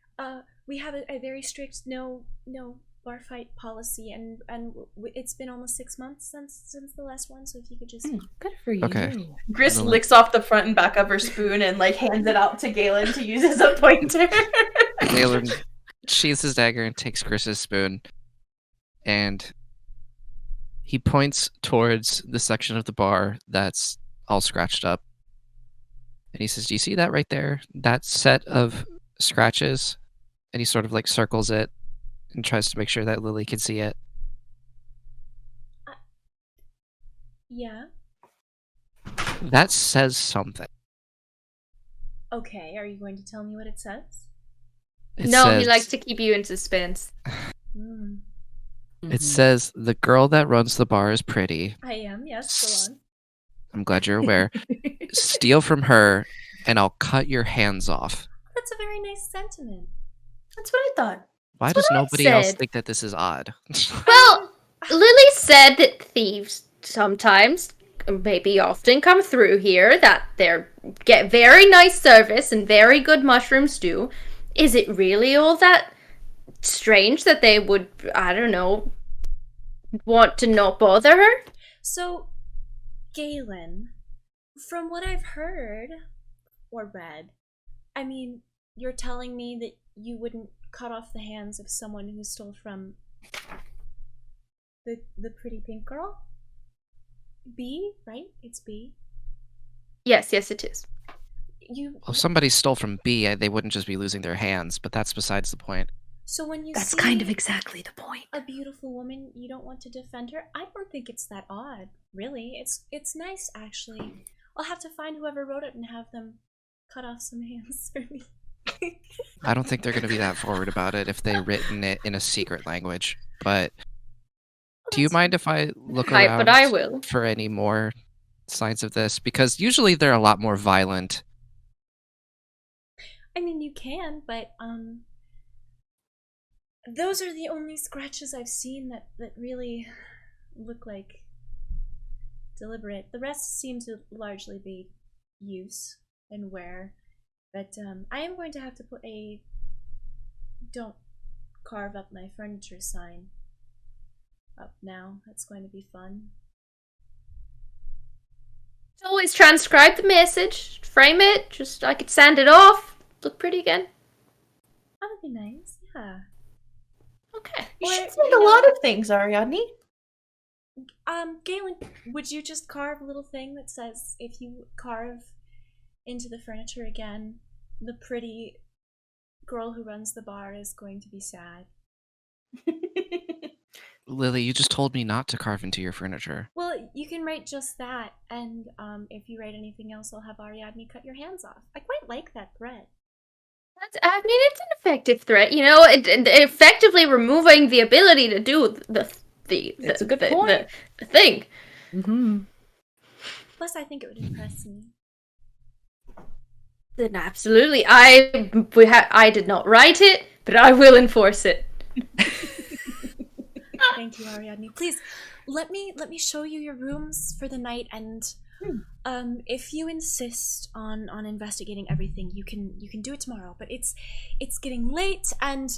have a very strict no bar fight policy, and it's been almost 6 months since the last one. So if you could just Good for you. Okay. Gris Lili. licks off the front and back of her spoon and like hands it out to Galen to use as a pointer. Galen sheathes his dagger and takes Chris's spoon, and he points towards the section of the bar that's all scratched up. And he says, "Do you see that right there? That set of scratches?" And he sort of like circles it and tries to make sure that Lily can see it. yeah. That says something. Okay. Are you going to tell me what it says? It No, he says- likes to keep you in suspense. Hmm. It says, "The girl that runs the bar is pretty. I am. Yes. Go on. I'm glad you're aware. Steal from her, and I'll cut your hands off." That's a very nice sentiment. That's what I thought. Why That's does what I nobody else said. think that this is odd? Well, Lily said that thieves sometimes, maybe often, come through here, that they get very nice service and very good mushroom stew. Is it really all that strange that they would, I don't know, want to not bother her? So, Galen, from what I've heard or read, I mean, you're telling me that you wouldn't cut off the hands of someone who stole from the pretty pink girl? B, right? It's B. Yes, it is. You. Well, if somebody stole from B, they wouldn't just be losing their hands, but that's besides the point. So when you That's see kind of exactly the point. a beautiful woman, you don't want to defend her? I don't think it's that odd, really. It's nice, actually. I'll have to find whoever wrote it and have them cut off some hands for me. I don't think they're going to be that forward about it if they've written it in a secret language. But do you mind if I look around But I will. for any more signs of this? Because usually they're a lot more violent. I mean, you can, but those are the only scratches I've seen that really look like deliberate. The rest seem to largely be use and wear. But I am going to have to put a "Don't carve up my furniture" sign up now. That's going to be fun. Always transcribe the message, frame it, just I could sand it off, look pretty again. That would be nice, yeah. Okay. You Or, should send you a know- lot of things, Ariadne. Galen, would you just carve a little thing that says, if you carve into the furniture again, the pretty girl who runs the bar is going to be sad? Lily, you just told me not to carve into your furniture. Well, you can write just that, and if you write anything else, I'll have Ariadne cut your hands off. I quite like that threat. I mean, it's an effective threat, you know, it effectively removing the ability to do It's a good point. the thing. Mm-hmm. Plus, I think it would impress me. Then absolutely, I did not write it, but I will enforce it. Thank you, Ariadne. Please, let me show you your rooms for the night, and if you insist on investigating everything, you can do it tomorrow. But it's getting late, and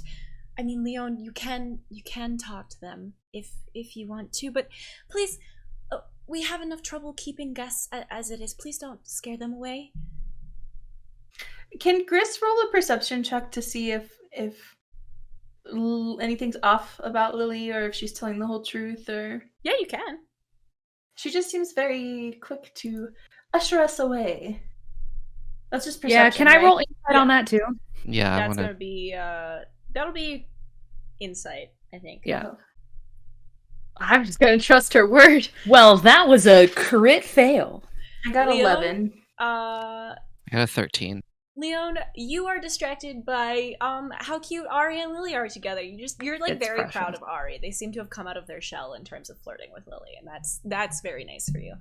I mean, Leon, you can talk to them if you want to, but please, we have enough trouble keeping guests as it is. Please don't scare them away. Can Gris roll a perception check to see if anything's off about Lily, or if she's telling the whole truth, or... Yeah, you can. She just seems very quick to usher us away. That's just perception, Yeah, can I right? roll insight on that too? Yeah, I That's want gonna to. be that'll be insight, I think. Yeah. I'm just gonna trust her word. Well, that was a crit fail. I got Leo? 11. I got a 13. Leon, you are distracted by how cute Ari and Lily are together. You're like It's very precious. proud of Ari. They seem to have come out of their shell in terms of flirting with Lily, and that's very nice for you.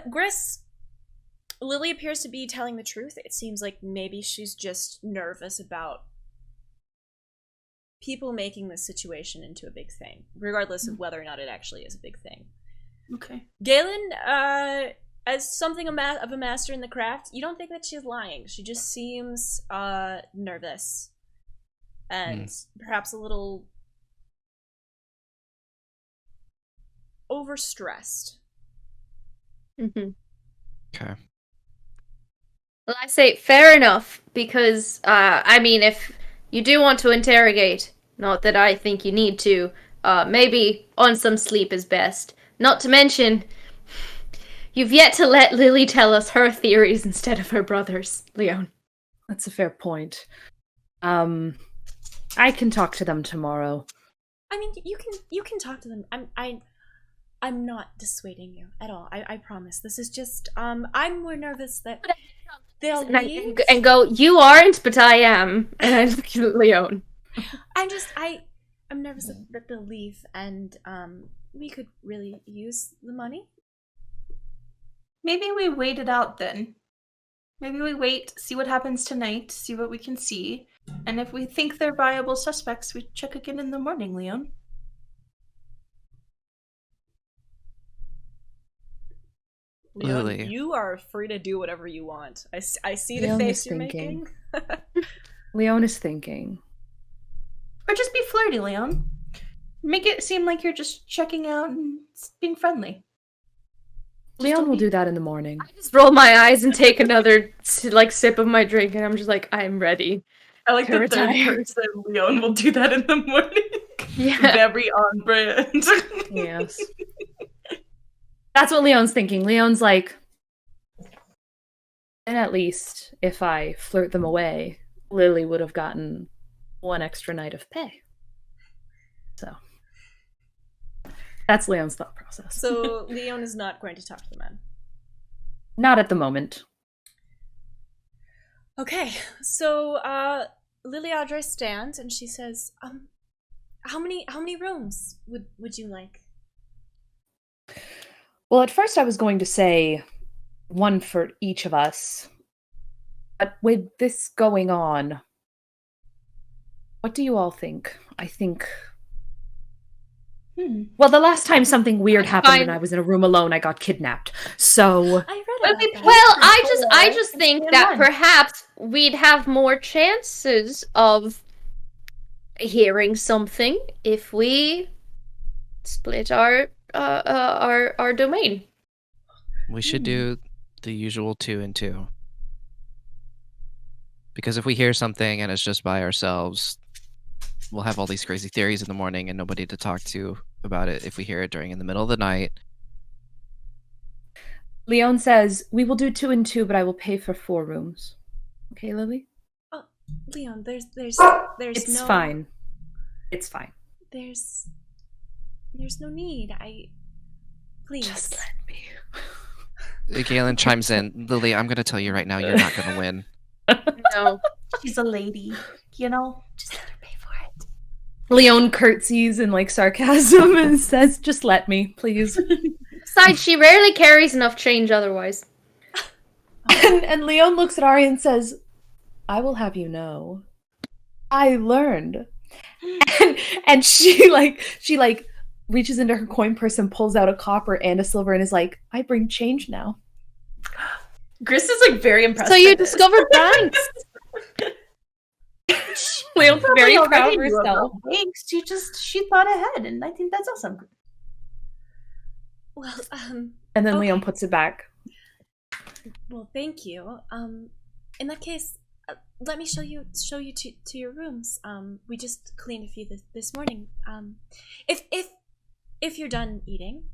Gris, Lily appears to be telling the truth. It seems like maybe she's just nervous about people making this situation into a big thing, regardless of whether or not it actually is a big thing. Okay. Galen, as something of a master in the craft, you don't think that she's lying. She just seems nervous and perhaps a little overstressed. Mm-hmm. Okay. Well, I say fair enough, because, I mean, if you do want to interrogate, not that I think you need to, maybe on some sleep is best. Not to mention, you've yet to let Lily tell us her theories instead of her brother's, Leon. That's a fair point. I can talk to them tomorrow. I mean, you can talk to them. I'm not dissuading you at all. I promise. This is just I'm more nervous that they'll leave. And go, you aren't, but I am. And I look at Leon. I'm nervous that they'll leave, and we could really use the money. Maybe we wait it out then. Maybe we wait, see what happens tonight, see what we can see. And if we think they're viable suspects, we check again in the morning, Leon. Leon, Lili. you are free to do whatever you want. I see the Leon face is you're thinking. making. Leon is thinking. Or just be flirty, Leon. Make it seem like you're just checking out and being friendly. Leon will do that in the morning. I just roll my eyes and take another sip of my drink, and I'm just like, I'm ready. I like To the third retire. person. Leon will do that in the morning. Yeah. Very on brand. Yes. That's what Leon's thinking. Leon's like, and at least if I flirt them away, Lili would have gotten 1 extra night of pay. So that's Leon's thought process. So Leon is not going to talk to the men. Not at the moment. Okay, so Lily Audrey stands and she says, how many rooms would you like? Well, at first I was going to say 1 for each of us. But with this going on, what do you all think? I think... Well, the last time something weird happened and I was in a room alone, I got kidnapped. So... I read about that. Well, I just think that perhaps we'd have more chances of hearing something if we split our domain. We should do the usual 2 and 2. Because if we hear something and it's just by ourselves, we'll have all these crazy theories in the morning and nobody to talk to about it if we hear it during in the middle of the night. Leon says, we will do 2 and 2, but I will pay for 4 rooms. Okay, Lily? Oh, Leon, there's It's no... fine. It's fine. There's no need. Please. Just let me. Galen chimes in. Lily, I'm going to tell you right now, you're not going to win. No. She's a lady, you know? Just let her pay for it. Leon curtsies in like sarcasm and says, just let me, please. Besides, she rarely carries enough change otherwise. And Leon looks at Ari and says, I will have you know, I learned. And she reaches into her coin purse and pulls out a copper and a silver and is like, I bring change now. Gris is like very impressed. So you by this. discovered banks. Leon's very Probably proud already of knew about herself. banks. She thought ahead, and I think that's awesome. Well, And then Okay. Leon puts it back. well, thank you. In that case, let me show you to your rooms. We just cleaned a few this morning. If you're done eating.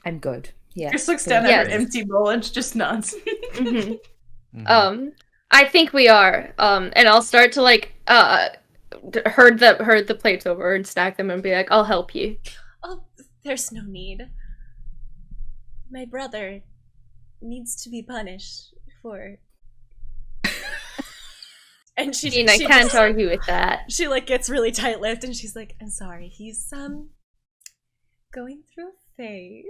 I'm good. Yeah. Gris looks down at her empty bowl and just nods. Mhm. Mhm. I think we are. And I'll start to herd the plates over and stack them and be like, I'll help you. Oh, there's no need. My brother needs to be punished for. And I mean, I can't argue with that. She gets really tight-lipped and she's like, I'm sorry, he's going through a phase.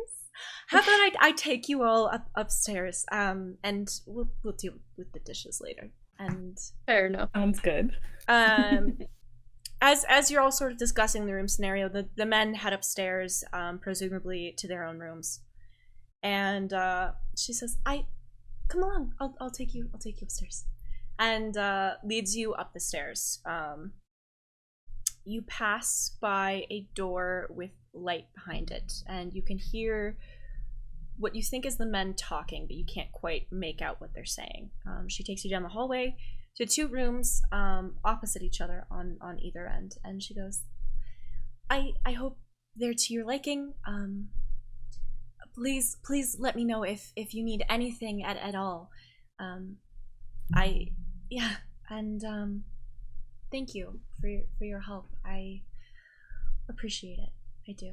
How about I take you all upstairs, and we'll deal with the dishes later. And Fair enough. Sounds good. as you're all sort of discussing the room scenario, the men head upstairs, presumably to their own rooms. And she says, come along, I'll take you upstairs. And leads you up the stairs. You pass by a door with light behind it, and you can hear what you think is the men talking, but you can't quite make out what they're saying. She takes you down the hallway to 2 rooms opposite each other on either end, and she goes, I hope they're to your liking. Please let me know if you need anything at all. Thank you for your help. I appreciate it. I do.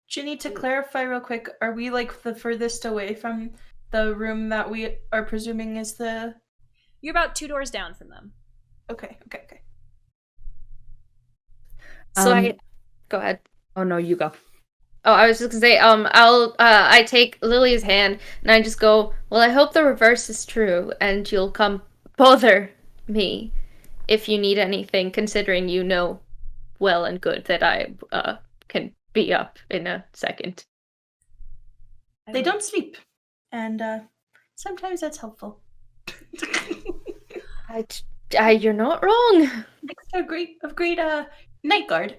Ginny, to clarify real quick, are we like the furthest away from the room that we are presuming is the... You're about 2 doors down from them. Okay. So go ahead. Oh no, you go. Oh, I was just gonna say, I take Lily's hand and I just go, well, I hope the reverse is true and you'll come bother me if you need anything, considering you know well and good that I, can be up in a second. They don't sleep, and sometimes that's helpful. You're not wrong. Extra great night guard.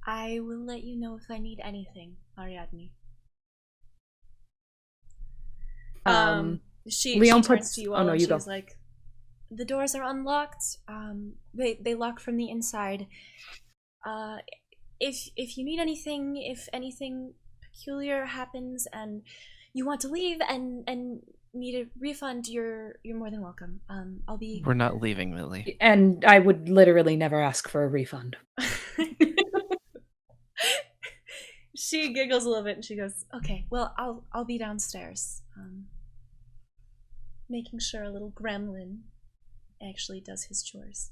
I will let you know if I need anything, Ariadne. She Leon turns puts- to you oh, all no, and you go. she's like, the doors are unlocked. They lock from the inside. If you need anything, if anything peculiar happens and you want to leave and need a refund, you're more than welcome. I'll be. We're not leaving, Lily. And I would literally never ask for a refund. She giggles a little bit and she goes, "Okay, well, I'll be downstairs, making sure a little gremlin actually does his chores."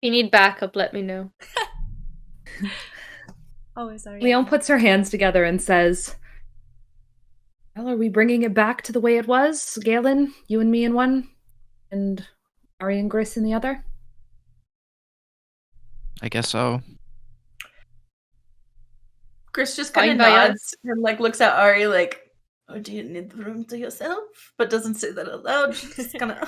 If you need backup, let me know. Always are. Leon puts her hands together and says, well, are we bringing it back to the way it was? Galen, you and me in one, and Ari and Gris in the other? I guess so. Chris just kind of Fine by nods and like looks at Ari like, "Oh, do you need the room to yourself?" But doesn't say that out loud. She's just kind of.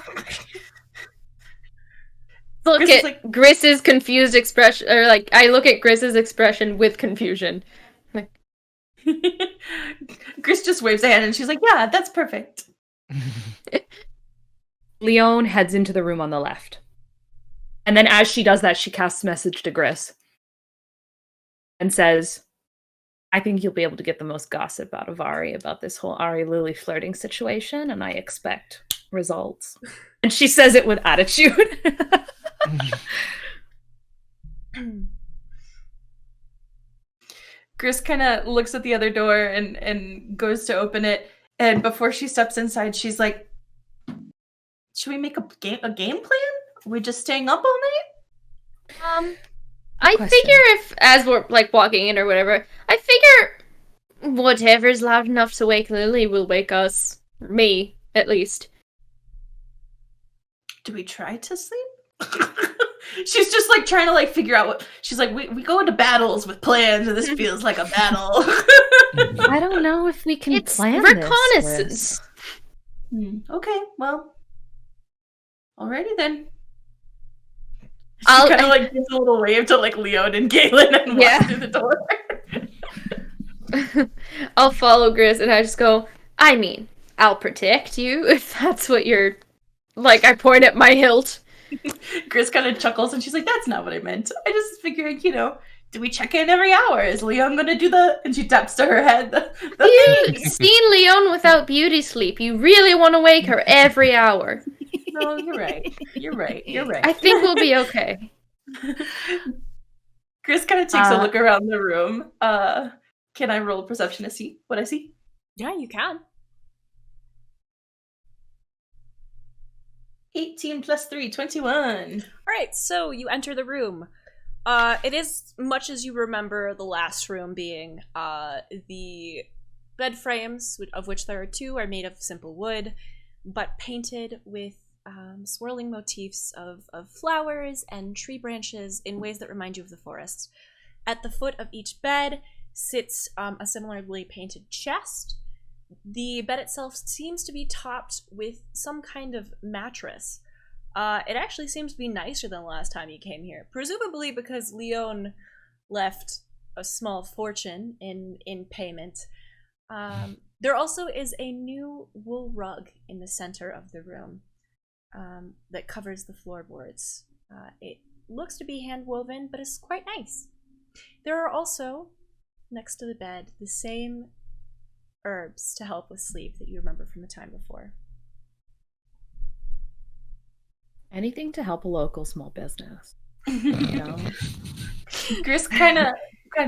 Look Gris is at like- Gris's confused expression, or like, I look at Gris's expression with confusion. Like, Chris just waves a hand and she's like, "Yeah, that's perfect." Leon heads into the room on the left. And then as she does that, she casts a message to Gris and says, I think you'll be able to get the most gossip out of Ari about this whole Ari-Lili flirting situation, and I expect results. And she says it with attitude. Gris kind of looks at the other door and goes to open it. And before she steps inside, she's like, "Should we make a game plan? Are we just staying up all night?" I Question. figure if, as we're like walking in or whatever, I figure whatever's loud enough to wake Lily will wake us. Me, at least. Do we try to sleep? She's just like trying to like figure out what she's like. We go into battles with plans, and this feels like a battle. I don't know if we can It's plan reconnaissance. this. Okay, well, alrighty then. She I'll- kind of like gives a little wave to like Leon and Galen and walks Yeah. through the door. I'll follow Gris and I just go, I mean, I'll protect you if that's what you're... Like, I point at my hilt. Gris kind of chuckles and she's like, "That's not what I meant. I just figured, do we check in every hour? Is Leon gonna do the..." And she taps to her head. The You've thing. seen Leon without beauty sleep. You really want to wake her every hour. No, you're right. You're right. You're right. I think we'll be okay. Chris kind of takes a look around the room. Can I roll perception to see what I see? Yeah, you can. 18 plus 3, 21. Alright, so you enter the room. It is much as you remember the last room being. The bed frames, of which there are two, are made of simple wood, but painted with swirling motifs of flowers and tree branches in ways that remind you of the forest. At the foot of each bed sits a similarly painted chest. The bed itself seems to be topped with some kind of mattress. It actually seems to be nicer than the last time you came here, presumably because Leon left a small fortune in payment. There also is a new wool rug in the center of the room that covers the floorboards. It looks to be hand-woven, but is quite nice. There are also, next to the bed, the same herbs to help with sleep that you remember from the time before. Anything to help a local small business. You know? Gris kind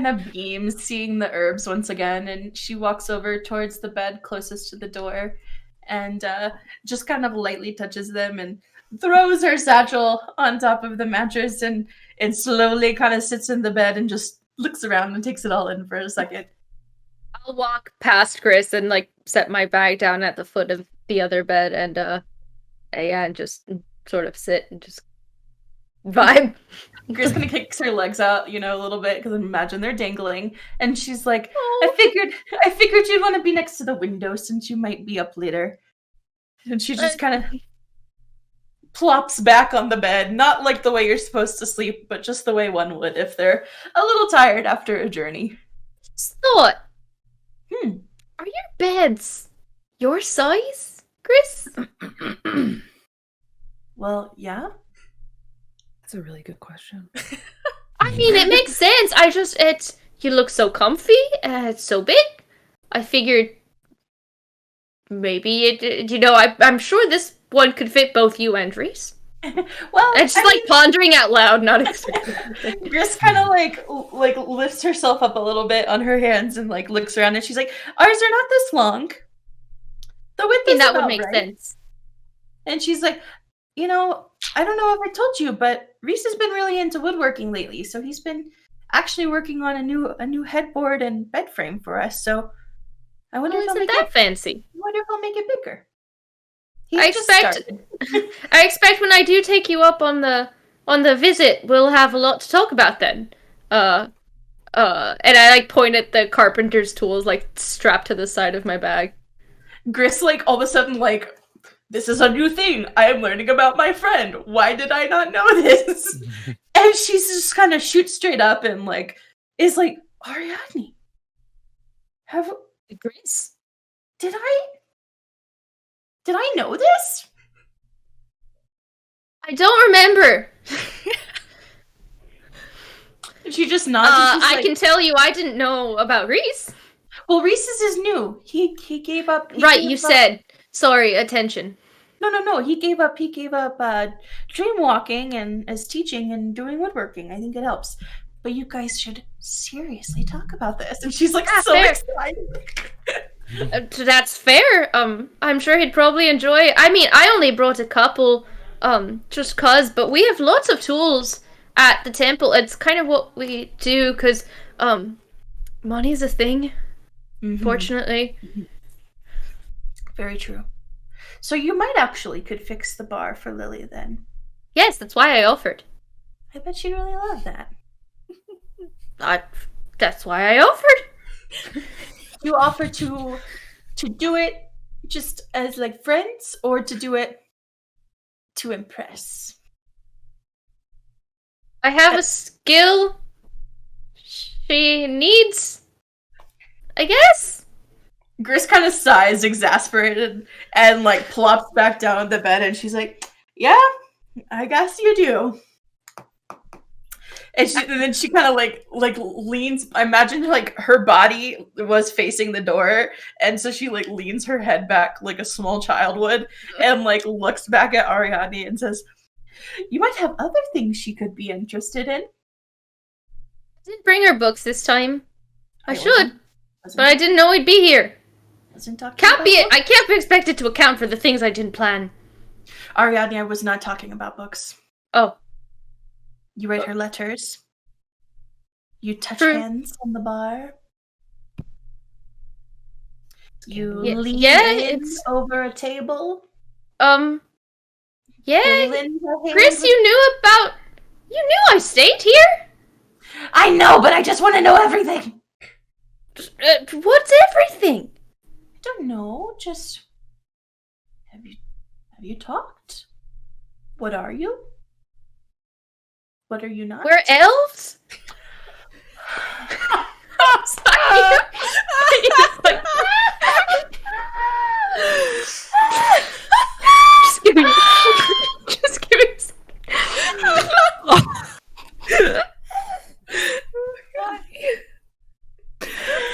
of beams seeing the herbs once again, and she walks over towards the bed closest to the door and just kind of lightly touches them and throws her satchel on top of the mattress and slowly kind of sits in the bed and just looks around and takes it all in for a second. I'll walk past Chris and like set my bag down at the foot of the other bed and just sort of sit and just vibe. Chris kind of kicks her legs out, a little bit, because I imagine they're dangling. And she's like, I figured you'd want to be next to the window since you might be up later. And she just kind of plops back on the bed, not like the way you're supposed to sleep, but just the way one would if they're a little tired after a journey. Thought. Are your beds your size, Chris? Well, yeah. That's a really good question. I mean, it makes sense. You look so comfy, it's so big. I figured maybe I'm sure this one could fit both you and Reese. Well, and she's pondering out loud, not expecting. Chris kind of like lifts herself up a little bit on her hands and like looks around, and she's like, ours are not this long. The width is that about would make right. sense. And she's like, I don't know if I told you, but Reese has been really into woodworking lately, so he's been actually working on a new headboard and bed frame for us. So I wonder if fancy. I wonder if I'll make it bigger. I expect when I do take you up on the visit, we'll have a lot to talk about then. And I point at the carpenter's tools strapped to the side of my bag. Gris all of a sudden this is a new thing I am learning about my friend. Why did I not know this? And she's just kind of shoots straight up and is like, Ariadne, have Gris? Did I know this? I don't remember. She just nods. I can tell you I didn't know about Reese. Well, Reese's is new. He gave up. You said. Sorry, attention. No. He gave up dream walking and as teaching and doing woodworking. I think it helps. But you guys should seriously talk about this. And she's so fair. excited. That's fair. I'm sure he'd probably enjoy. I mean, I only brought a couple, just cause. But we have lots of tools at the temple. It's kind of what we do, cause, money's a thing. Mm-hmm. Fortunately. Mm-hmm. Very true. So you might actually could fix the bar for Lili then. Yes, that's why I offered. I bet she'd really love that. That's why I offered. You offer to do it just as friends, or to do it to impress? I have a skill she needs, I guess. Gris kind of sighs, exasperated, and plops back down on the bed, and she's like, "Yeah, I guess you do." And then she kind of leans. I imagine her body was facing the door, and so she leans her head back like a small child would, and looks back at Ariadne and says, "You might have other things she could be interested in." I didn't bring her books this time. I should, but I didn't know he'd be here. Can't be it. I can't be expected to account for the things I didn't plan. Ariadne, I was not talking about books. Oh. You write her letters. You touch True. hands on the bar. You lean in over a table. Yeah. Chris, you knew I stayed here? I know, but I just want to know everything. What's everything? I don't know. Just have you talked? What are you? What are you not? We're elves? Just give me a second.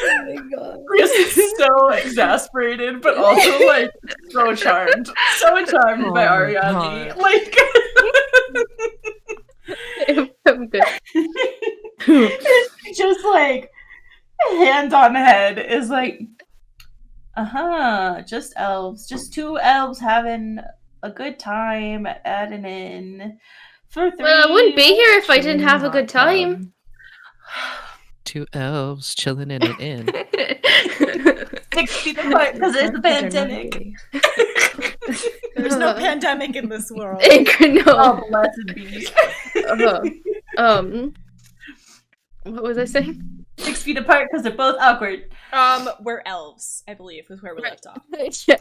Oh my god. Chris is so exasperated, but also so charmed. So charmed by Ariadne. I'm good. Just hand on head is just elves. Just two elves having a good time at an inn for 3. Well, I wouldn't be here if I didn't chilling have a hot good time. tub. 2 elves chilling in an inn. 6 feet apart because there's a They're not pandemic. gay. There's no pandemic in this world. No. Oh, blessed be. What was I saying? 6 feet apart because they're both awkward. We're elves, I believe, is where we left off. Yeah.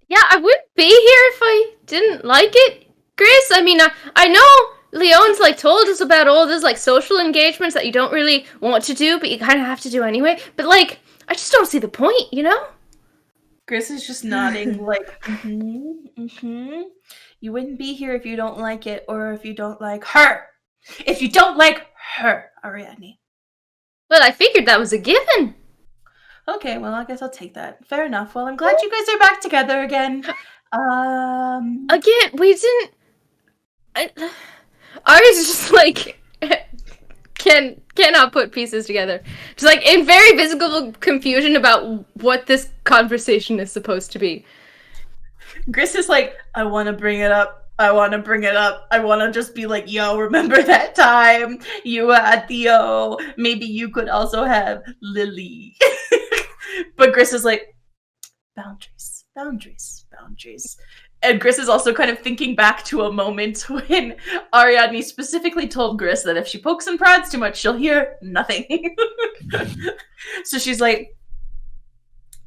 Yeah, I wouldn't be here if I didn't like it, Chris. I mean, I know Leon's like told us about all this like social engagements that you don't really want to do, but you kind of have to do anyway. But like, I just don't see the point, you know? Chris is just nodding like, You wouldn't be here if you don't like it, or if you don't like her. If you don't like her, Ariadne. Well, I figured that was a given. Okay, well, I guess I'll take that. Fair enough. Well, I'm glad you guys are back together again. Again, we didn't. I was just like, cannot put pieces together. Just like in very visible confusion about what this conversation is supposed to be. Gris is like, I want to bring it up. I want to bring it up. I want to just be like, yo, remember that time you had Theo? Maybe you could also have Lili. But Gris is like, boundaries, boundaries, boundaries. And Gris is also kind of thinking back to a moment when Ariadne specifically told Gris that if she pokes and prods too much, she'll hear nothing. So she's like,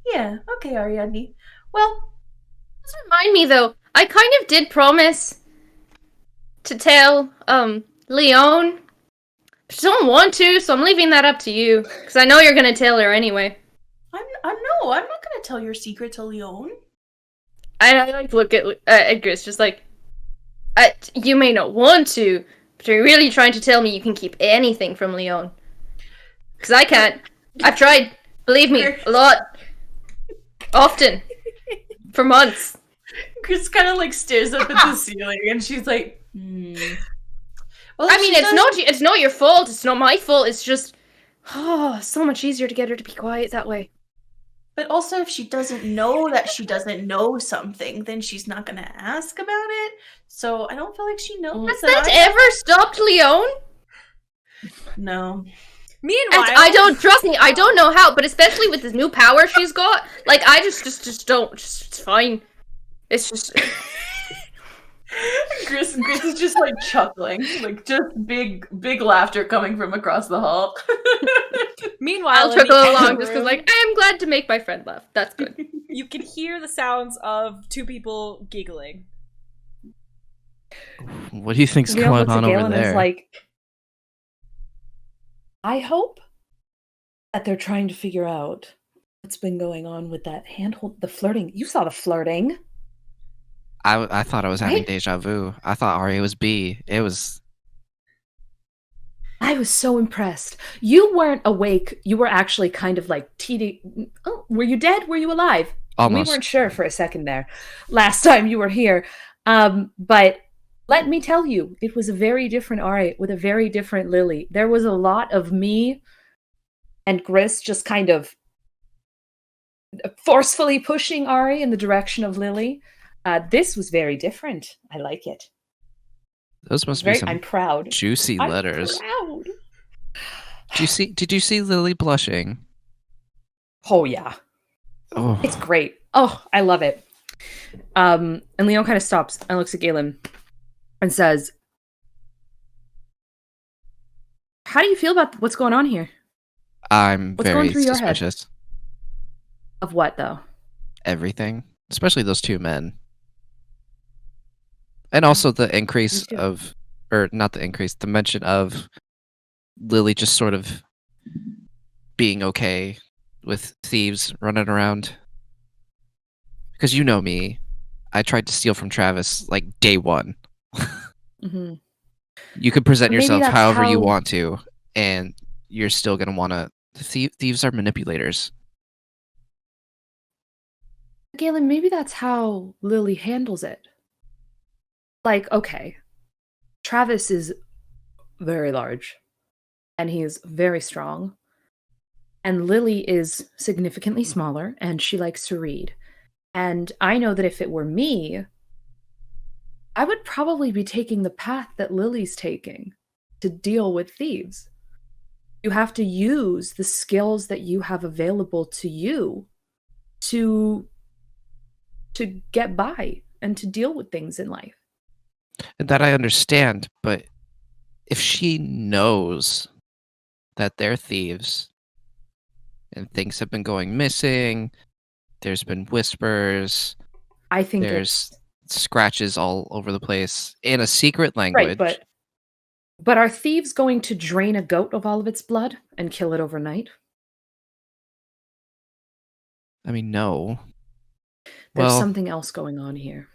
yeah, okay, Ariadne. Well, Does remind me though, I kind of did promise to tell Leon, but I don't want to, so I'm leaving that up to you because I know you're gonna tell her anyway. I'm not gonna tell your secret to Leon. I like look at Gris, just like, you may not want to, but are you really trying to tell me you can keep anything from Leon? Because I can't. I've tried. Believe me, a lot, often, for months. Chris kind of like stares up at the ceiling, and she's like, Well, I mean, it's not your fault. It's not my fault. It's just, so much easier to get her to be quiet that way. But also, if she doesn't know that she doesn't know something, then she's not gonna ask about it. So I don't feel like she knows. Has that ever stopped Leon? No. Meanwhile, I don't, trust me, I don't know how, but especially with this new power she's got, like, I just don't, it's fine. It's just... Gris is just like chuckling, like just big laughter coming from across the hall. Meanwhile, I'll in the chuckle other along just because, room, like, I am glad to make my friend laugh. That's good. you can hear the sounds of 2 people giggling. What do you think's Leon going looks at on over Galen and is there? like, I hope that they're trying to figure out what's been going on with that handhold, the flirting. You saw the flirting. I thought I was having Right? deja vu. I thought Arya was B. It was. I was so impressed. You weren't awake. You were actually kind of like oh, were you dead? Were you alive? Almost. We weren't sure for a second there. Last time you were here. But let me tell you, it was a very different Ari with a very different Lili. There was a lot of me and Gris just kind of forcefully pushing Ari in the direction of Lili. This was very different. I like it. Those must be some I'm proud. juicy I'm letters. proud. Did you see Lili blushing? Oh yeah. Oh, It's great. Oh, I love it. And Leon kind of stops and looks at Galen and says, how do you feel about what's going on here? I'm What's going very through your head? suspicious. Of what, though? Everything, especially those 2 men, and also the increase too. of, or not the increase, the mention of Lili just sort of being okay with thieves running around. Because you know me, I tried to steal from Travis like day 1. Mm-hmm. You could present Or maybe yourself that's however you how- want to, and you're still gonna want to. Thieves are manipulators. Galen, maybe that's how Lili handles it. Like, okay, Travis is very large, and he is very strong, and Lili is significantly smaller, and she likes to read. And I know that if it were me, I would probably be taking the path that Lily's taking to deal with thieves. You have to use the skills that you have available to you to get by and to deal with things in life. And that I understand, but if she knows that they're thieves and things have been going missing, there's been whispers, I think there's scratches all over the place in a secret language. right, but are thieves going to drain a goat of all of its blood and kill it overnight? I mean, no. There's Well, something else going on here.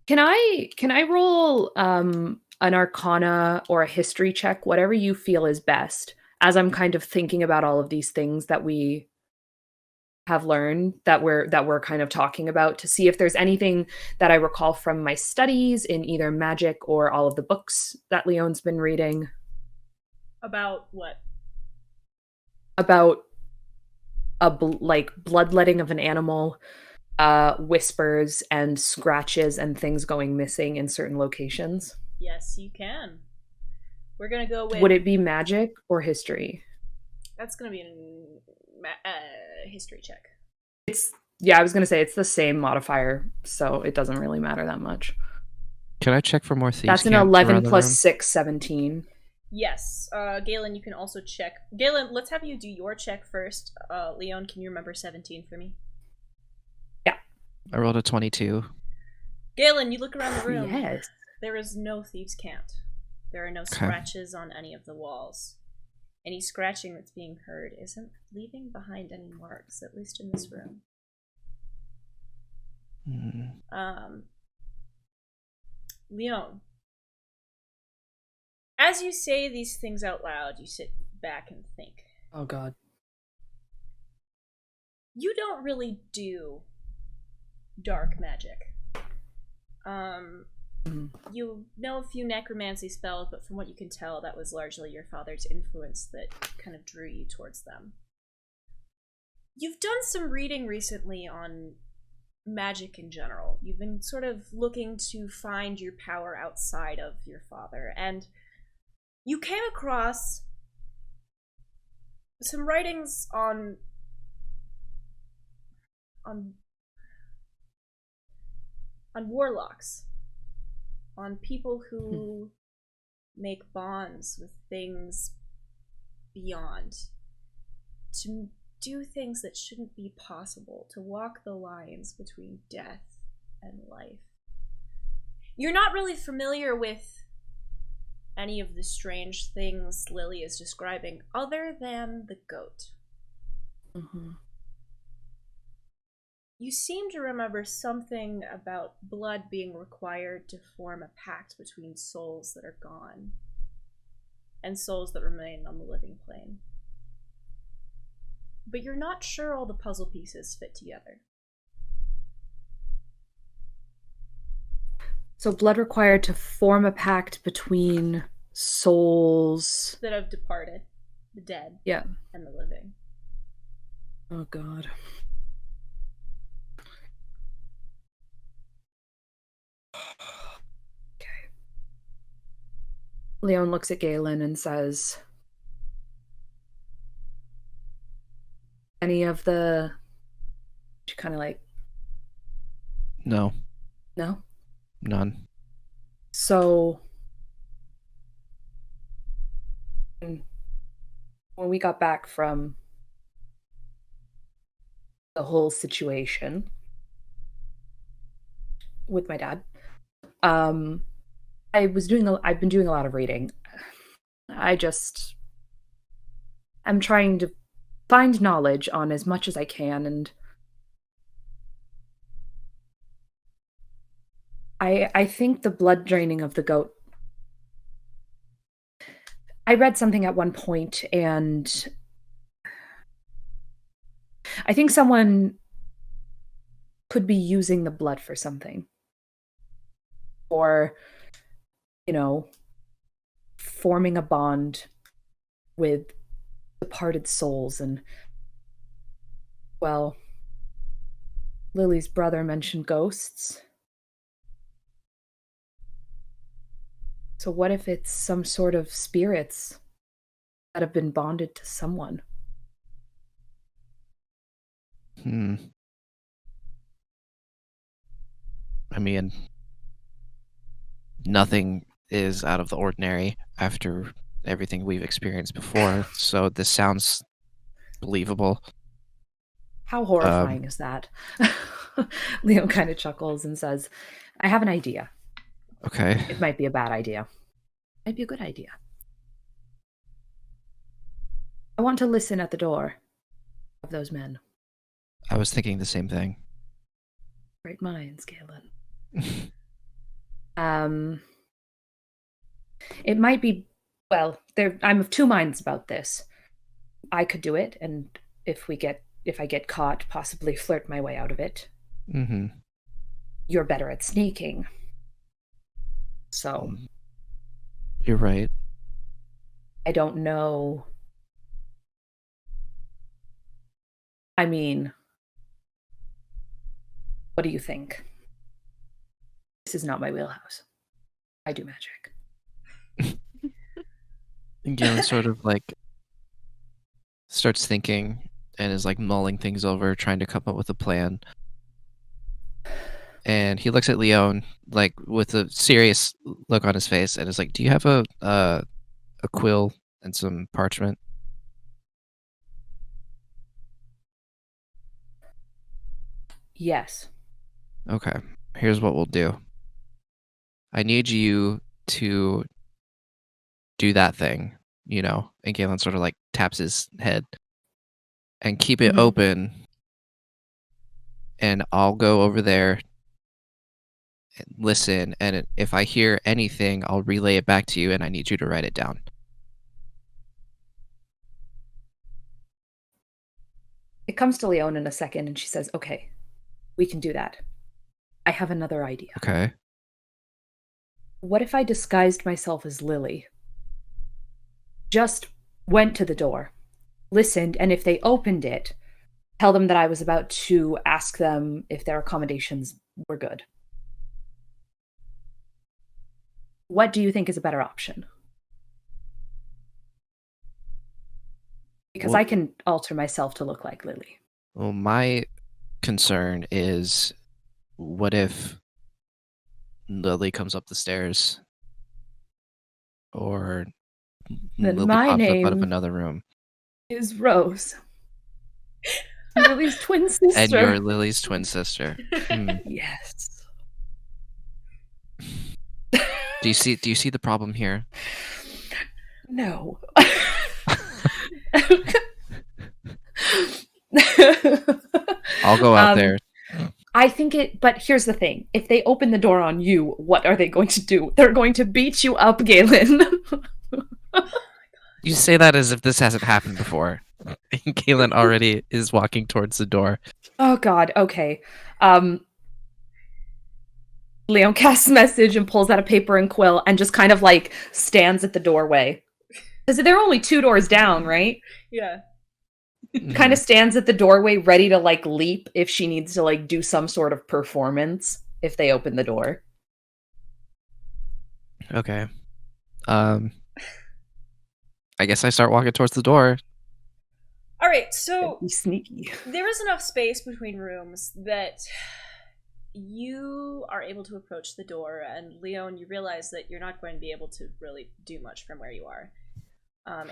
Can I roll an arcana or a history check, whatever you feel is best, as I'm kind of thinking about all of these things that we have learned, that we're kind of talking about, to see if there's anything that I recall from my studies in either magic or all of the books that Leon's been reading About what? about like bloodletting of an animal, whispers and scratches and things going missing in certain locations. Yes, you can. We're gonna go with. Would it be magic or history? That's gonna be a history check. I was gonna say it's the same modifier, so it doesn't really matter that much. can I check for more thieves? That's an camps 11 around the plus room? 6, 17. Yes, Galen, you can also check. Galen, let's have you do your check first. Leon, can you remember 17 for me? I rolled a 22. Galen, you look around the room. Yes. There is no thieves' cant. There are no scratches on any of the walls. Any scratching that's being heard isn't leaving behind any marks, at least in this room. Leon, as you say these things out loud, you sit back and think. Oh god. You don't really do dark magic. You know a few necromancy spells, but from what you can tell, that was largely your father's influence that kind of drew you towards them. You've done some reading recently on magic in general. You've been sort of looking to find your power outside of your father, and you came across some writings on warlocks, on people who make bonds with things beyond, to do things that shouldn't be possible, to walk the lines between death and life. You're not really familiar with any of the strange things Lily is describing, other than the goat. Mm-hmm. You seem to remember something about blood being required to form a pact between souls that are gone and souls that remain on the living plane. But you're not sure all the puzzle pieces fit together. So blood required to form a pact between souls that have departed, the dead, yeah, and the living. Oh god. Okay. Leon looks at Galen and says, any of the... She kind of like... No. No? None. So... when we got back from the whole situation with my dad, I've been doing a lot of reading. I'm trying to find knowledge on as much as I can, and I think the blood draining of the goat, I read something at one point, and I think someone could be using the blood for something. Or, forming a bond with departed souls. And Well, Lily's brother mentioned ghosts. So what if it's some sort of spirits that have been bonded to someone? I mean, nothing is out of the ordinary after everything we've experienced before, so this sounds believable. How horrifying is that? Leo kind of chuckles and says, I have an idea. Okay. It might be a bad idea. Might be a good idea. I want to listen at the door of those men. I was thinking the same thing. Great minds, Galen. It might be, well, I'm of two minds about this. I could do it, and if I get caught, possibly flirt my way out of it. Mm-hmm. You're better at sneaking. So. You're right. I don't know. I mean, what do you think? This is not my wheelhouse. I do magic. And Galen sort of like starts thinking and is like mulling things over, trying to come up with a plan. And he looks at Leon like with a serious look on his face and is like, "Do you have a quill and some parchment?" Yes. Okay. Here's what we'll do. I need you to do that thing, and Galen sort of like taps his head and keep it open, and I'll go over there and listen, and if I hear anything, I'll relay it back to you, and I need you to write it down. It comes to Leon in a second, and she says, okay, we can do that. I have another idea. Okay. What if I disguised myself as Lili? Just went to the door, listened, and if they opened it, tell them that I was about to ask them if their accommodations were good. What do you think is a better option? Because I can alter myself to look like Lili. Well, my concern is, what if Lili comes up the stairs, or Then Lili my pops up out name of another room, is Rose. Lily's twin sister. and you're Lily's twin sister. Yes. Do you see the problem here? No. I'll go out there. I think but here's the thing. If they open the door on you, what are they going to do? They're going to beat you up, Galen. You say that as if this hasn't happened before. Galen already is walking towards the door. Oh god, okay. Leon casts message and pulls out a paper and quill and just kind of like stands at the doorway. Because they're only 2 doors down, right? Yeah. Kind of stands at the doorway ready to like leap if she needs to like do some sort of performance if they open the door. Okay. I guess I start walking towards the door. All right, so Be sneaky. there is enough space between rooms that you are able to approach the door, and Leon, you realize that you're not going to be able to really do much from where you are.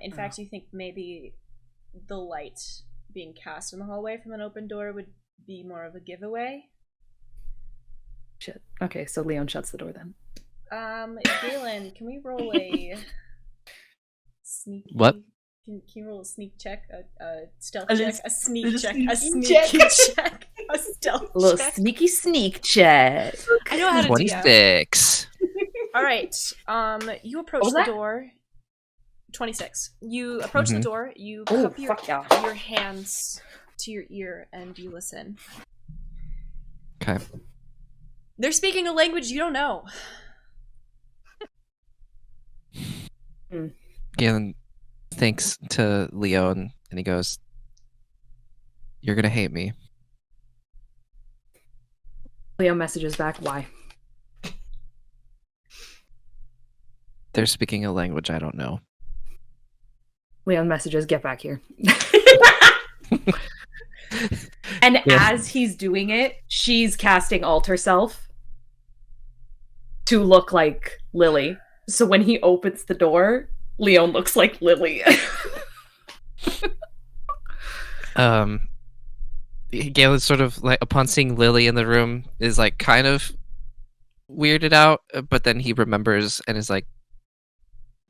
In fact, you think maybe the light being cast in the hallway from an open door would be more of a giveaway. Shit. Okay, so Leon shuts the door then. Galen, can we roll a sneak? What? Can you roll a sneak check, a stealth A check, a sneak check, a sneaky sneaky check. check, a stealth A little check? sneaky sneak check. I know how to do that. 26. All right. You approach What was the that? door. 26. You approach the door. You Oh, cup fuck yeah. your hands to your ear and you listen. Okay. They're speaking a language you don't know. Galen thanks to Leon, and he goes, You're gonna hate me. Leo messages back, why? They're speaking a language I don't know. Leon messages, get back here. And as he's doing it, she's casting Alter Self to look like Lili. So when he opens the door, Leon looks like Lili. Galen sort of like upon seeing Lili in the room is like kind of weirded out, but then he remembers and is like,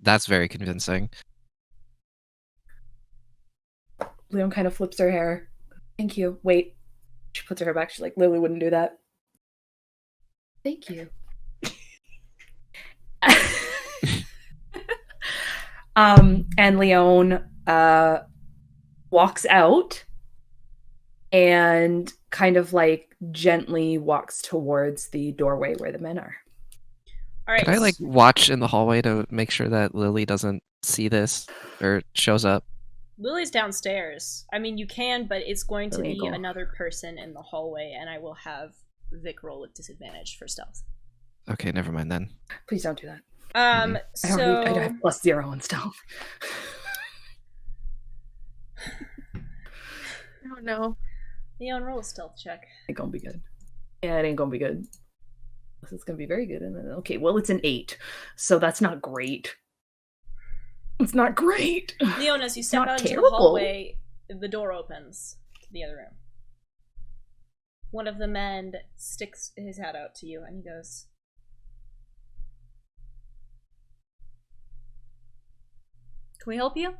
"That's very convincing." Leon kind of flips her hair. Thank you. Wait. She puts her hair back. She's like, Lili wouldn't do that. Thank you. And Leon walks out and kind of like gently walks towards the doorway where the men are. All right. Can I like watch in the hallway to make sure that Lili doesn't see this or shows up? Lily's downstairs. I mean, you can, but it's going to be Illegal. another person in the hallway, and I will have Vic roll with disadvantage for stealth. Okay, never mind then. Please don't do that. I I don't have +0 on stealth. Oh no. Leon, roll a stealth check. Ain't gonna be good. Yeah, it ain't gonna be good. This is gonna be very good. And then, okay, well, it's an 8, so that's not great. It's not great. Leon, as you step Not out into terrible. the hallway, the door opens to the other room. One of the men sticks his hat out to you, and he goes, "Can we help you?"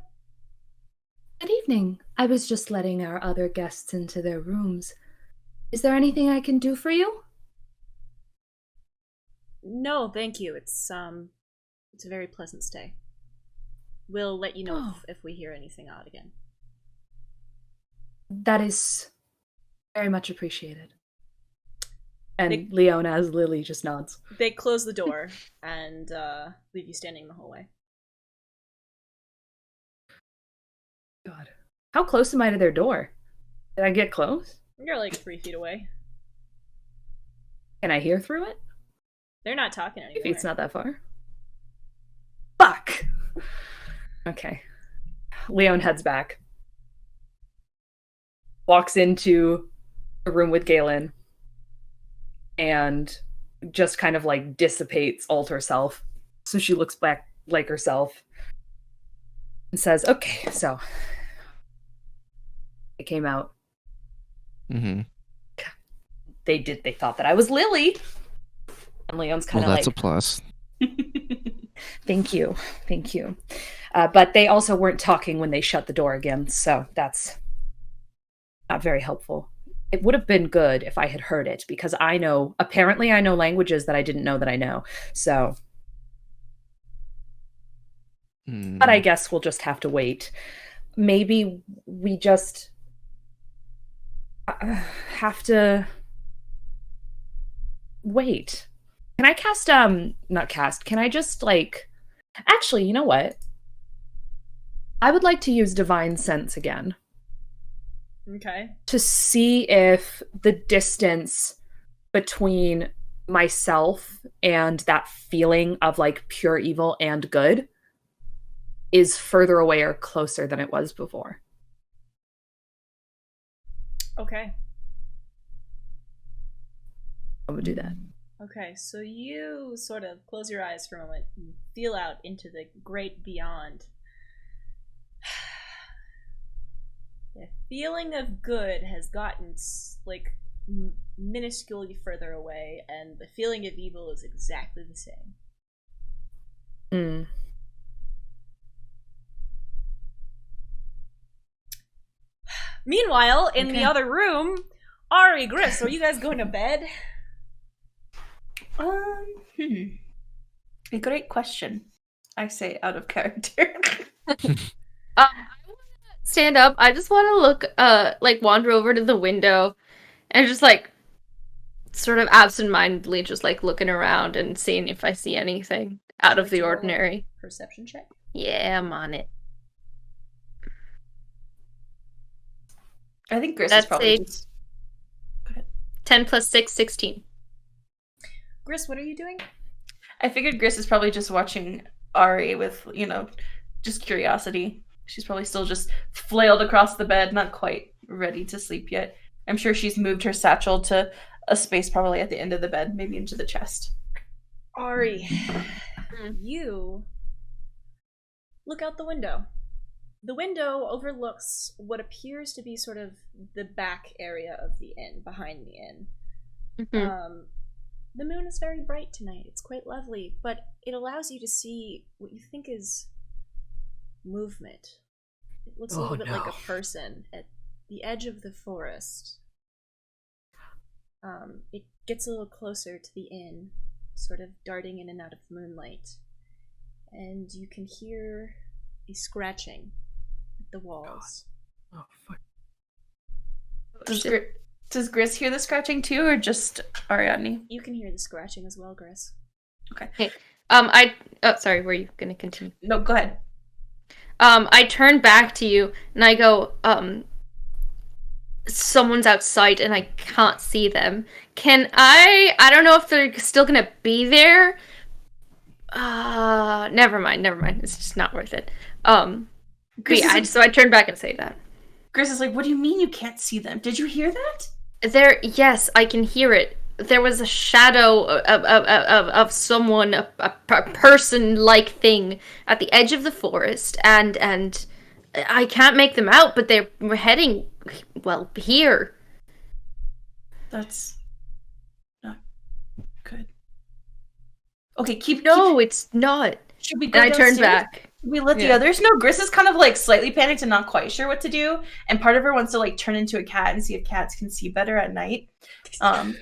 Good evening. I was just letting our other guests into their rooms. Is there anything I can do for you? No, thank you. It's a very pleasant stay. We'll let you know if we hear anything odd again. That is very much appreciated. And Leon, as Lili, just nods. They close the door and leave you standing in the hallway. God. How close am I to their door? Did I get close? You're like 3 feet away. Can I hear through it? They're not talking anymore. Maybe it's not that far. Fuck! Okay. Leon heads back. Walks into the room with Galen. And just kind of like dissipates Alter Self. So she looks back like herself. And says, okay, so it came out. Mm-hmm. They thought that I was Lili. And Leon's kind of Well, that's like, a plus. Thank you. But they also weren't talking when they shut the door again, so that's not very helpful. It would have been good if I had heard it, because apparently I know languages that I didn't know that I know, so. But I guess we'll just have to wait. Maybe we just have to wait. Can I cast, can I just, like... Actually, you know what? I would like to use Divine Sense again. Okay. To see if the distance between myself and that feeling of, like, pure evil and good is further away or closer than it was before. Okay. I would do that. Okay, so you sort of close your eyes for a moment and feel out into the great beyond. The feeling of good has gotten, like, minusculely further away, and the feeling of evil is exactly the same. Meanwhile, in the other room, Ari, Gris, are you guys going to bed? A great question. I say out of character. I want to stand up. I just want to look, like, wander over to the window and just, like, sort of absentmindedly just, like, looking around and seeing if I see anything out of the ordinary. Perception check. Yeah, I'm on it. I think Gris is That's probably a just... 10 plus 6, 16. Gris, what are you doing? I figured Gris is probably just watching Ari with, just curiosity. She's probably still just flailed across the bed, not quite ready to sleep yet. I'm sure she's moved her satchel to a space probably at the end of the bed, maybe into the chest. Ari, you look out the window. The window overlooks what appears to be sort of the back area of the inn, behind the inn. Mm-hmm. The moon is very bright tonight. It's quite lovely, but it allows you to see what you think is movement. It looks a little bit like a person at the edge of the forest. It gets a little closer to the inn, sort of darting in and out of the moonlight. And you can hear a scratching at the walls. Oh, fuck. Does Gris hear the scratching too, or just Ariadne? You can hear the scratching as well, Gris. Okay. Sorry, were you gonna continue? No, go ahead. I turn back to you and I go, someone's outside and I can't see them. I don't know if they're still gonna be there. Never mind. It's just not worth it. So I turn back and say that. Gris is like, what do you mean you can't see them? Did you hear that? Yes, I can hear it. There was a shadow of someone, a person-like thing at the edge of the forest, and I can't make them out, but they're heading, well, here. That's not good. Okay, No, it's not. Should we go And I turn downstairs? back. We let the others know. Gris is kind of like slightly panicked and not quite sure what to do, and part of her wants to like turn into a cat and see if cats can see better at night. But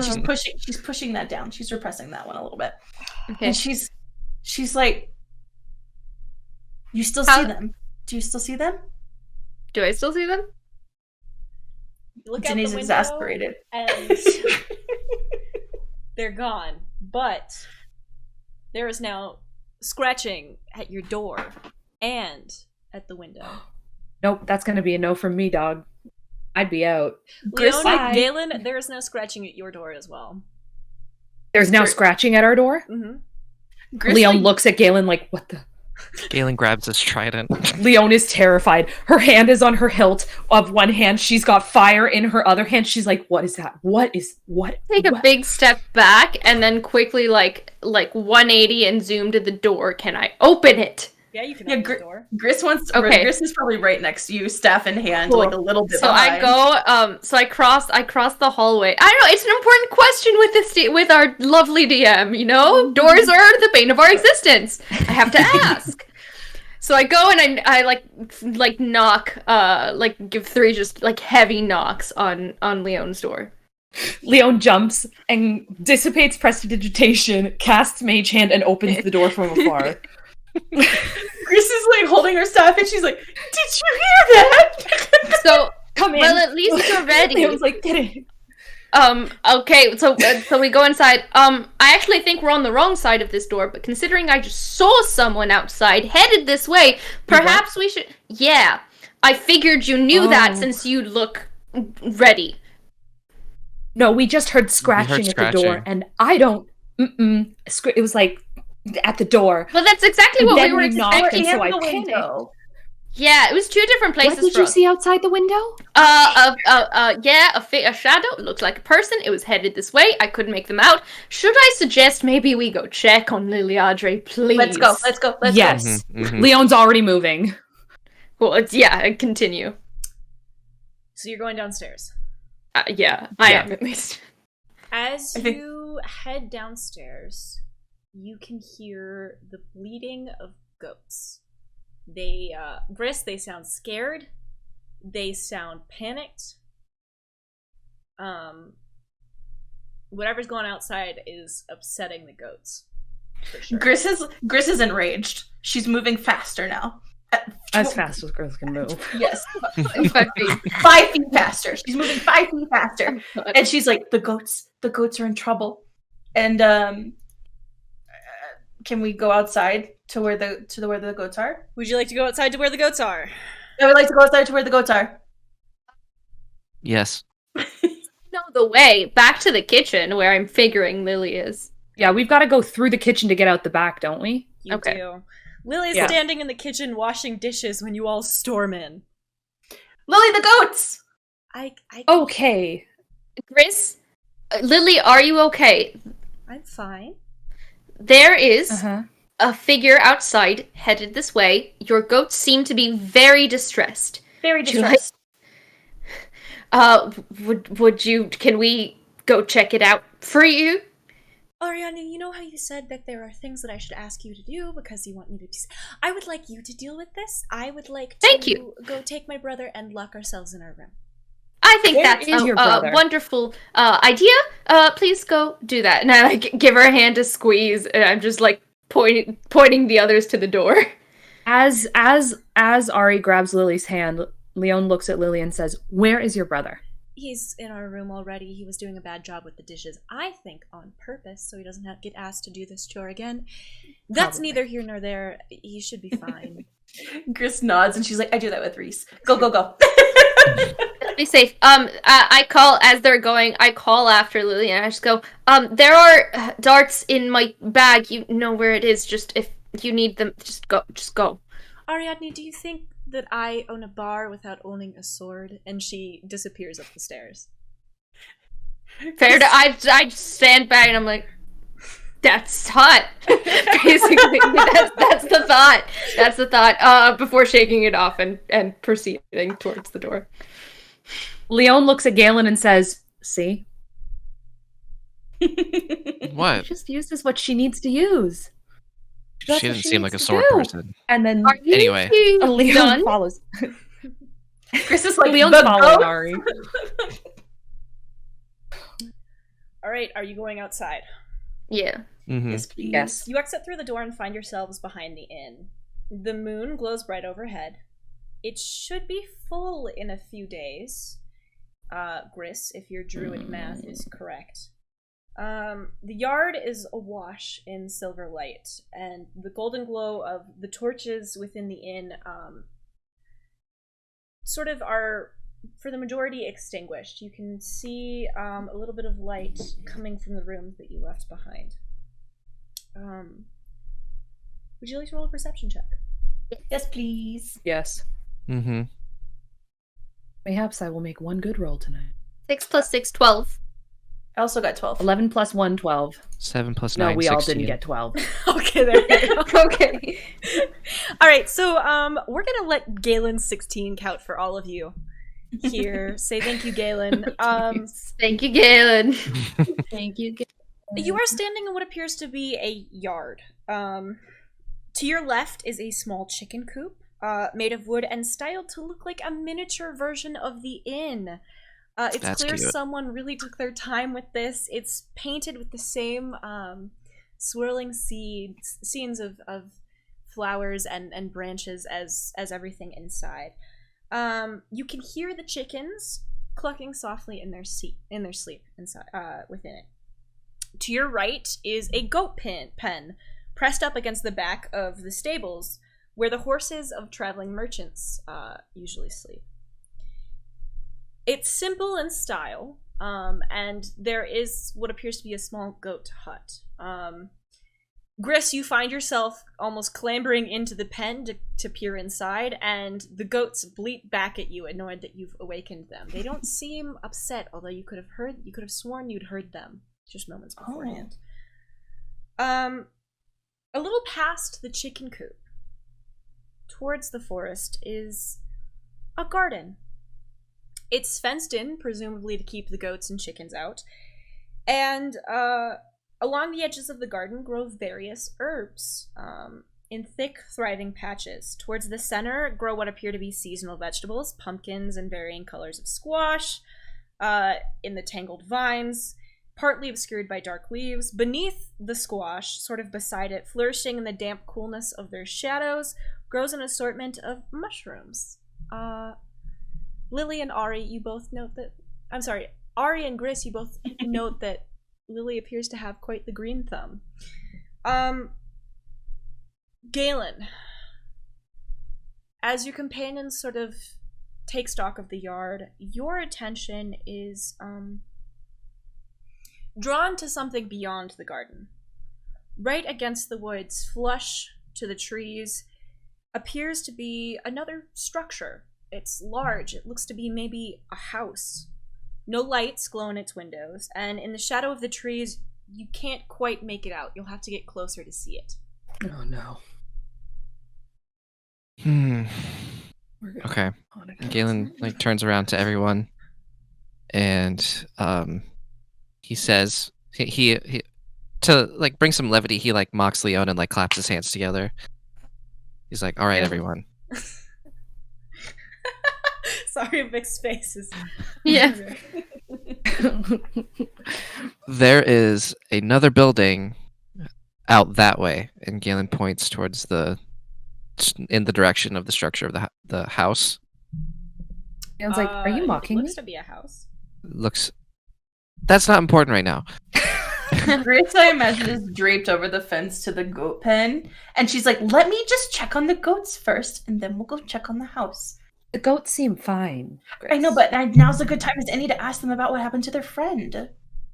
she's pushing that down. She's repressing that one a little bit. Okay. And she's like, you still see them? Do you still see them? Do I still see them? You look out Jenny's the window, exasperated. and they're gone. But there is now scratching at your door and at the window. Nope, that's gonna be a no from me, dog. I'd be out. Leon, Bye. Galen, there is now scratching at your door as well. There's now scratching at our door? Mm-hmm. Leon looks at Galen like, what the? Galen grabs his trident. Leon is terrified. Her hand is on her hilt of one hand. She's got fire in her other hand. She's like, what is that? What? Take a big step back and then quickly like 180 and zoom to the door. Can I open it? Yeah, you can open the door. Gris wants. Okay. Gris is probably right next to you, staff in hand, Cool. like a little bit. So behind. I go. So I cross the hallway. I don't know. It's an important question with our lovely DM. You know, doors are the bane of our existence. I have to ask. So I go and I like knock, give 3 just like heavy knocks on Leon's door. Leon jumps and dissipates prestidigitation, casts Mage Hand, and opens the door from afar. Gris is like holding her staff, and she's like, "Did you hear that?" So Come in. well, at least you're ready. Leon's like, get in. Okay, so we go inside. I actually think we're on the wrong side of this door, but considering I just saw someone outside headed this way, perhaps we should. Yeah, I figured you knew that since you look ready. No, we just heard scratching at the door, and I don't. It was like at the door. Well, that's exactly what we were expecting. So I the panicked. window. Yeah, it was 2 different places. What did you see outside the window? Yeah, a shadow. It looked like a person. It was headed this way. I couldn't make them out. Should I suggest maybe we go check on Liliadre, please? Let's go. Yes. Mhm. Leon's already moving. Well, continue. So you're going downstairs. Yeah, I am at least. As you head downstairs, you can hear the bleating of goats. They, Gris, they sound scared. They sound panicked. Whatever's going on outside is upsetting the goats. For sure. Gris is enraged. She's moving faster now. As fast as girls can move. Yes. 5 feet. 5 feet faster. She's moving 5 feet faster. And she's like, the goats are in trouble. And can we go outside to where the goats are? Would you like to go outside to where the goats are? I would like to go outside to where the goats are. Yes. know the way back to the kitchen where I'm figuring Lily is. Yeah, we've got to go through the kitchen to get out the back, don't we? You Okay. do. Lily's Yeah. standing in the kitchen washing dishes when you all storm in. Lily, the goats! Okay. Gris, Lily, are you okay? I'm fine. There is Uh-huh. a figure outside headed this way. Your goats seem to be very distressed. Very Do you like- would you, can we go check it out for you? Ariana, you know how you said that there are things that I should ask you to do because you want me to be... I would like you to deal with this. I would like to Thank you. go take my brother and lock ourselves in our room. I think Where that's is a your brother? wonderful idea. Please go do that. And I like, give her a hand to squeeze, and I'm just like pointing the others to the door. As Ari grabs Lily's hand, Leon looks at Lily and says, "Where is your brother?" He's in our room already. He was doing a bad job with the dishes, I think on purpose, so he doesn't have to get asked to do this chore again. That's Probably. neither here nor there. He should be fine. Gris nods and she's like, I do that with Reese. Go, go, go. Be safe. I call as they're going. I call after Lily, and I just go. There are darts in my bag. You know where it is. Just if you need them, just go. Just go. Ariadne, do you think that I own a bar without owning a sword? And she disappears up the stairs. Fair to. I stand back and I'm like, that's hot. Basically, that's the thought. That's the thought. Before shaking it off and proceeding towards the door. Leon looks at Galen and says, "See? What? She just uses what she needs to use." That's She what didn't seem like a needs to sword do. person. And then Are you Anyway. Leon done? follows. Gris is like, Leon's the following goat? Ari. All right, are you going outside? Yeah. Mm-hmm. Yes, please. Yes. You exit through the door and find yourselves behind the inn. The moon glows bright overhead. It should be full in a few days. Gris, if your druid math is correct. The yard is awash in silver light, and the golden glow of the torches within the inn sort of are, for the majority, extinguished. You can see a little bit of light coming from the rooms that you left behind. Would you like to roll a perception check? Yes, please. Yes. Mm-hmm. Mayhaps I will make one good roll tonight. 6 + 6, 12. I also got 12. 11 plus 1, 12. 7 plus No, 9, we all 16. didn't get 12. Okay, there we go. Okay. All right, so we're gonna let Galen's 16 count for all of you here. Say thank you, Galen. Thank you, Galen. Thank you. You are standing in what appears to be a yard. To your left is a small chicken coop, made of wood and styled to look like a miniature version of the inn. It's That's clear cute. someone really took their time with this. It's painted with the same swirling scenes of flowers and branches as everything inside. You can hear the chickens clucking softly in their sleep inside within it. To your right is a goat pen pressed up against the back of the stables where the horses of traveling merchants usually sleep. It's simple in style, and there is what appears to be a small goat hut. Gris, you find yourself almost clambering into the pen to peer inside, and the goats bleat back at you, annoyed that you've awakened them. They don't seem upset, although you could have sworn you'd heard them just moments beforehand. A little past the chicken coop, towards the forest, is a garden. It's fenced in, presumably to keep the goats and chickens out, and along the edges of the garden grow various herbs in thick, thriving patches. Towards the center grow what appear to be seasonal vegetables, pumpkins and varying colors of squash, in the tangled vines, partly obscured by dark leaves. Beneath the squash, sort of beside it, flourishing in the damp coolness of their shadows, grows an assortment of mushrooms. Lily and Ari, you both note that... I'm sorry, Ari and Gris, you both note that Lily appears to have quite the green thumb. Galen, as your companions sort of take stock of the yard, your attention is drawn to something beyond the garden. Right against the woods, flush to the trees, appears to be another structure. It's large. It looks to be maybe a house. No lights glow in its windows, and in the shadow of the trees, you can't quite make it out. You'll have to get closer to see it. Oh no. Okay. Galen turns around to everyone, and he says he to bring some levity. He mocks Leon and claps his hands together. He's like, "All right, everyone." Sorry, Vic's face is. Yeah. There is another building out that way, and Galen points towards in the direction of the structure of the house. Dan's like, "Are you mocking it me?" looks to be a house. That's not important right now. Grace, I imagine, is draped over the fence to the goat pen, and she's like, "Let me just check on the goats first, and then we'll go check on the house." The goats seem fine. I know, but now's a good time as any to ask them about what happened to their friend.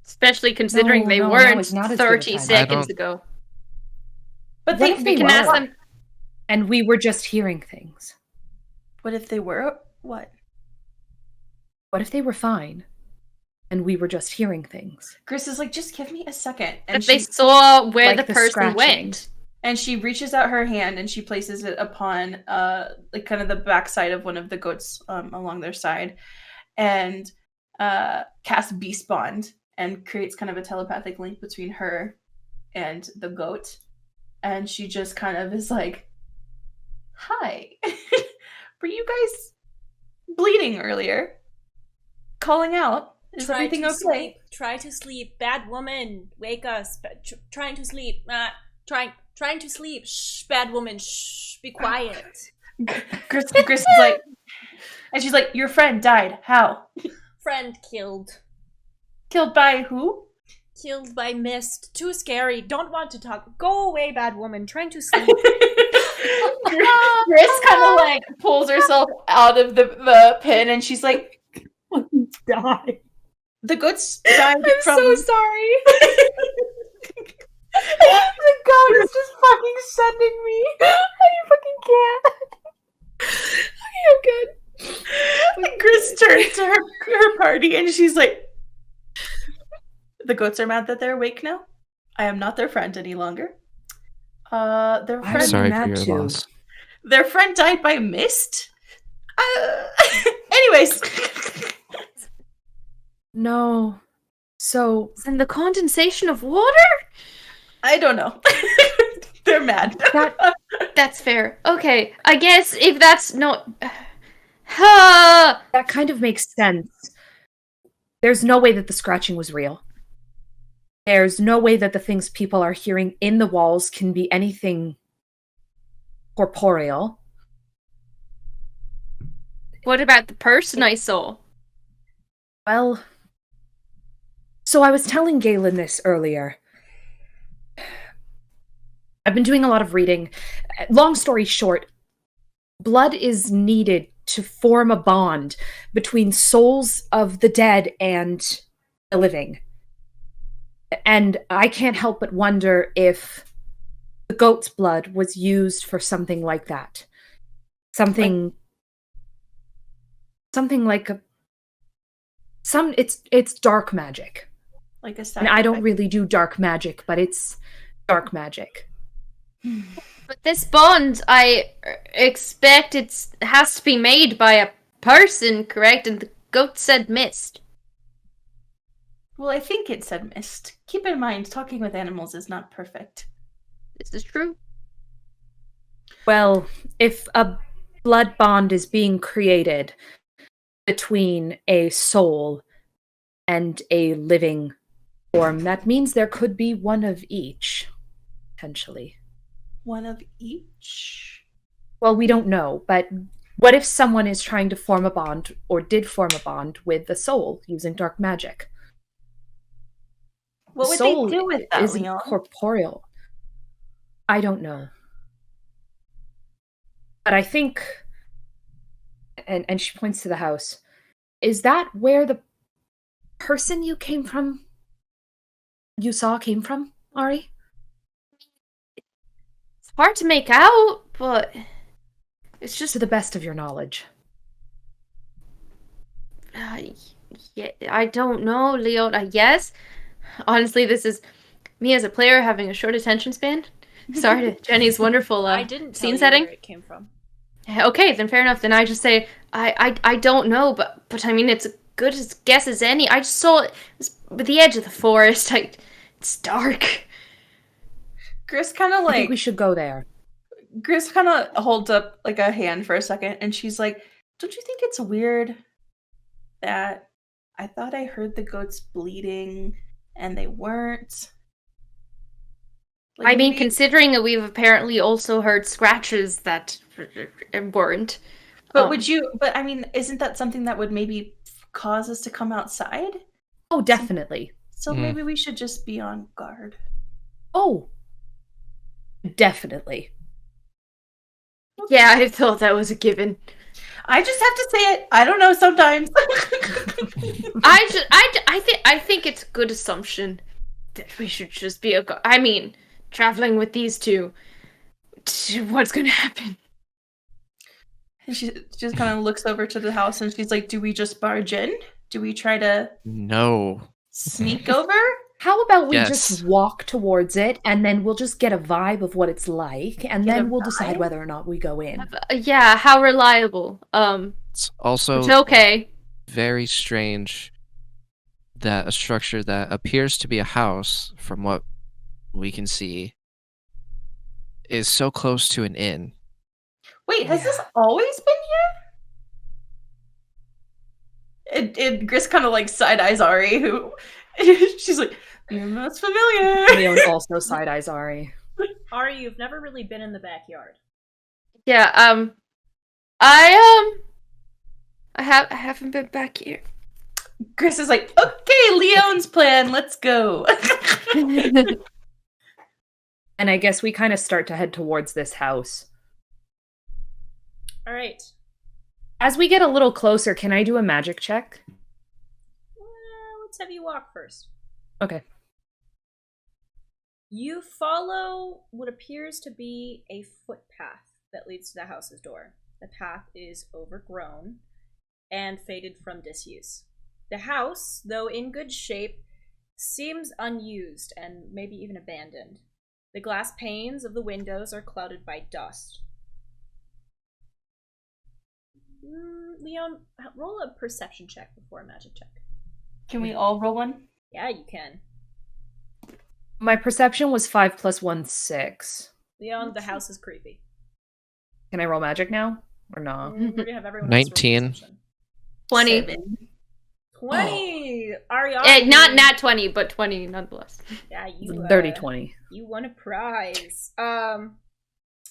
Especially considering No, they now weren't is not as good a 30 time. seconds ago. But What if they We can were? ask them. And we were just hearing things. What if they were? What? What if they were fine? And we were just hearing things. Grace is like, "Just give me a second." And If they saw where Like the person scratching. went. And she reaches out her hand and she places it upon kind of the backside of one of the goats along their side, and casts Beast Bond and creates kind of a telepathic link between her and the goat. And she just kind of is like, "Hi, were you guys bleeding earlier? Calling out? Is everything okay?" Sleep. Try to sleep. Bad woman, wake us. Trying to sleep. Trying to sleep. Shh, bad woman. Shh, be quiet. Chris is like, and she's like, "Your friend died. How? Friend killed. Killed by who?" Killed by mist. Too scary. Don't want to talk. Go away, bad woman. Trying to sleep. Chris kind of pulls herself out of the pin, and she's like, Die. "The goats died I'm from." so sorry. The goat is just fucking sending me. I fucking can't. You're good. And Chris turns to her party, and she's like, "The goats are mad that they're awake now. I am not their friend any longer. Their I'm friend, Sorry mad for your too. loss. their friend died by mist. Anyways." No. So And the condensation of water? I don't know. They're mad. That's fair. Okay, I guess if that's not... Ha! that kind of makes sense. There's no way that the scratching was real. There's no way that the things people are hearing in the walls can be anything corporeal. What about the person I saw? Well, so I was telling Galen this earlier. I've been doing a lot of reading. Long story short, blood is needed to form a bond between souls of the dead and the living. And I can't help but wonder if the goat's blood was used for something like that. Something like it's dark magic. Like a And I don't really do dark magic, but it's dark magic. But this bond, I expect it has to be made by a person, correct? And the goat said mist. Well, I think it said mist. Keep in mind, talking with animals is not perfect. This is true. Well, if a blood bond is being created between a soul and a living form, that means there could be one of each, potentially. One of each? Well, we don't know, but what if someone is trying to form a bond, or did form a bond, with the soul using dark magic? What The would soul they do with that, isn't Leon? corporeal. I don't know. But I think and she points to the house. Is that where the person you saw came from, Ari? It's hard to make out, but it's just To the best of your knowledge. yeah, I don't know, Leona. Yes, honestly, this is me as a player having a short attention span. Sorry to Jenny's wonderful I didn't tell scene you setting. where it came from. Okay, then fair enough. Then I just say I don't know, but I mean it's a good as guess as any. I just saw it was at the edge of the forest. It's dark. Gris kind of I think like we should go there. Gris kind of holds up like a hand for a second, and she's like, "Don't you think it's weird that I thought I heard the goats bleeding and they weren't?" Like, I mean, maybe- considering that we've apparently also heard scratches that weren't. But would you? But I mean, isn't that something that would maybe cause us to come outside? Oh, definitely. So maybe we should just be on guard. Oh, definitely. Yeah, I thought that was a given. I just have to say it. I don't know sometimes. I think it's a good assumption that we should just be I mean, traveling with these two, what's gonna happen? And she just kind of looks over to the house and she's like, "Do we just barge in? Do we try to No. sneak over?" How about we Yes. just walk towards it, and then we'll just get a vibe of what it's like, and Get a then we'll decide vibe? whether or not we go in. Yeah, how reliable? It's also It's okay. very strange that a structure that appears to be a house, from what we can see, is so close to an inn. Wait, has this always been here? And Gris kind of like side eyes Ari, who she's like, "That's familiar." Leon also side-eyes Ari. Ari, you've never really been in the backyard. Yeah. I haven't been back here. Gris is like, "Okay, Leon's plan. Let's go." And I guess we kind of start to head towards this house. All right. As we get a little closer, can I do a magic check? Well, let's have you walk first. Okay. You follow what appears to be a footpath that leads to the house's door. The path is overgrown and faded from disuse. The house, though in good shape, seems unused and maybe even abandoned. The glass panes of the windows are clouded by dust. Leon, roll a perception check before a magic check. Can we all roll one? Yeah, you can. My perception was 5 + 1, 6. Leon, the house is creepy. Can I roll magic now? Or no? We're gonna have everyone else roll 19. perception. 20. 7. 20! Ariana. Not nat 20, but 20 nonetheless. Yeah, you. 30-20. You won a prize.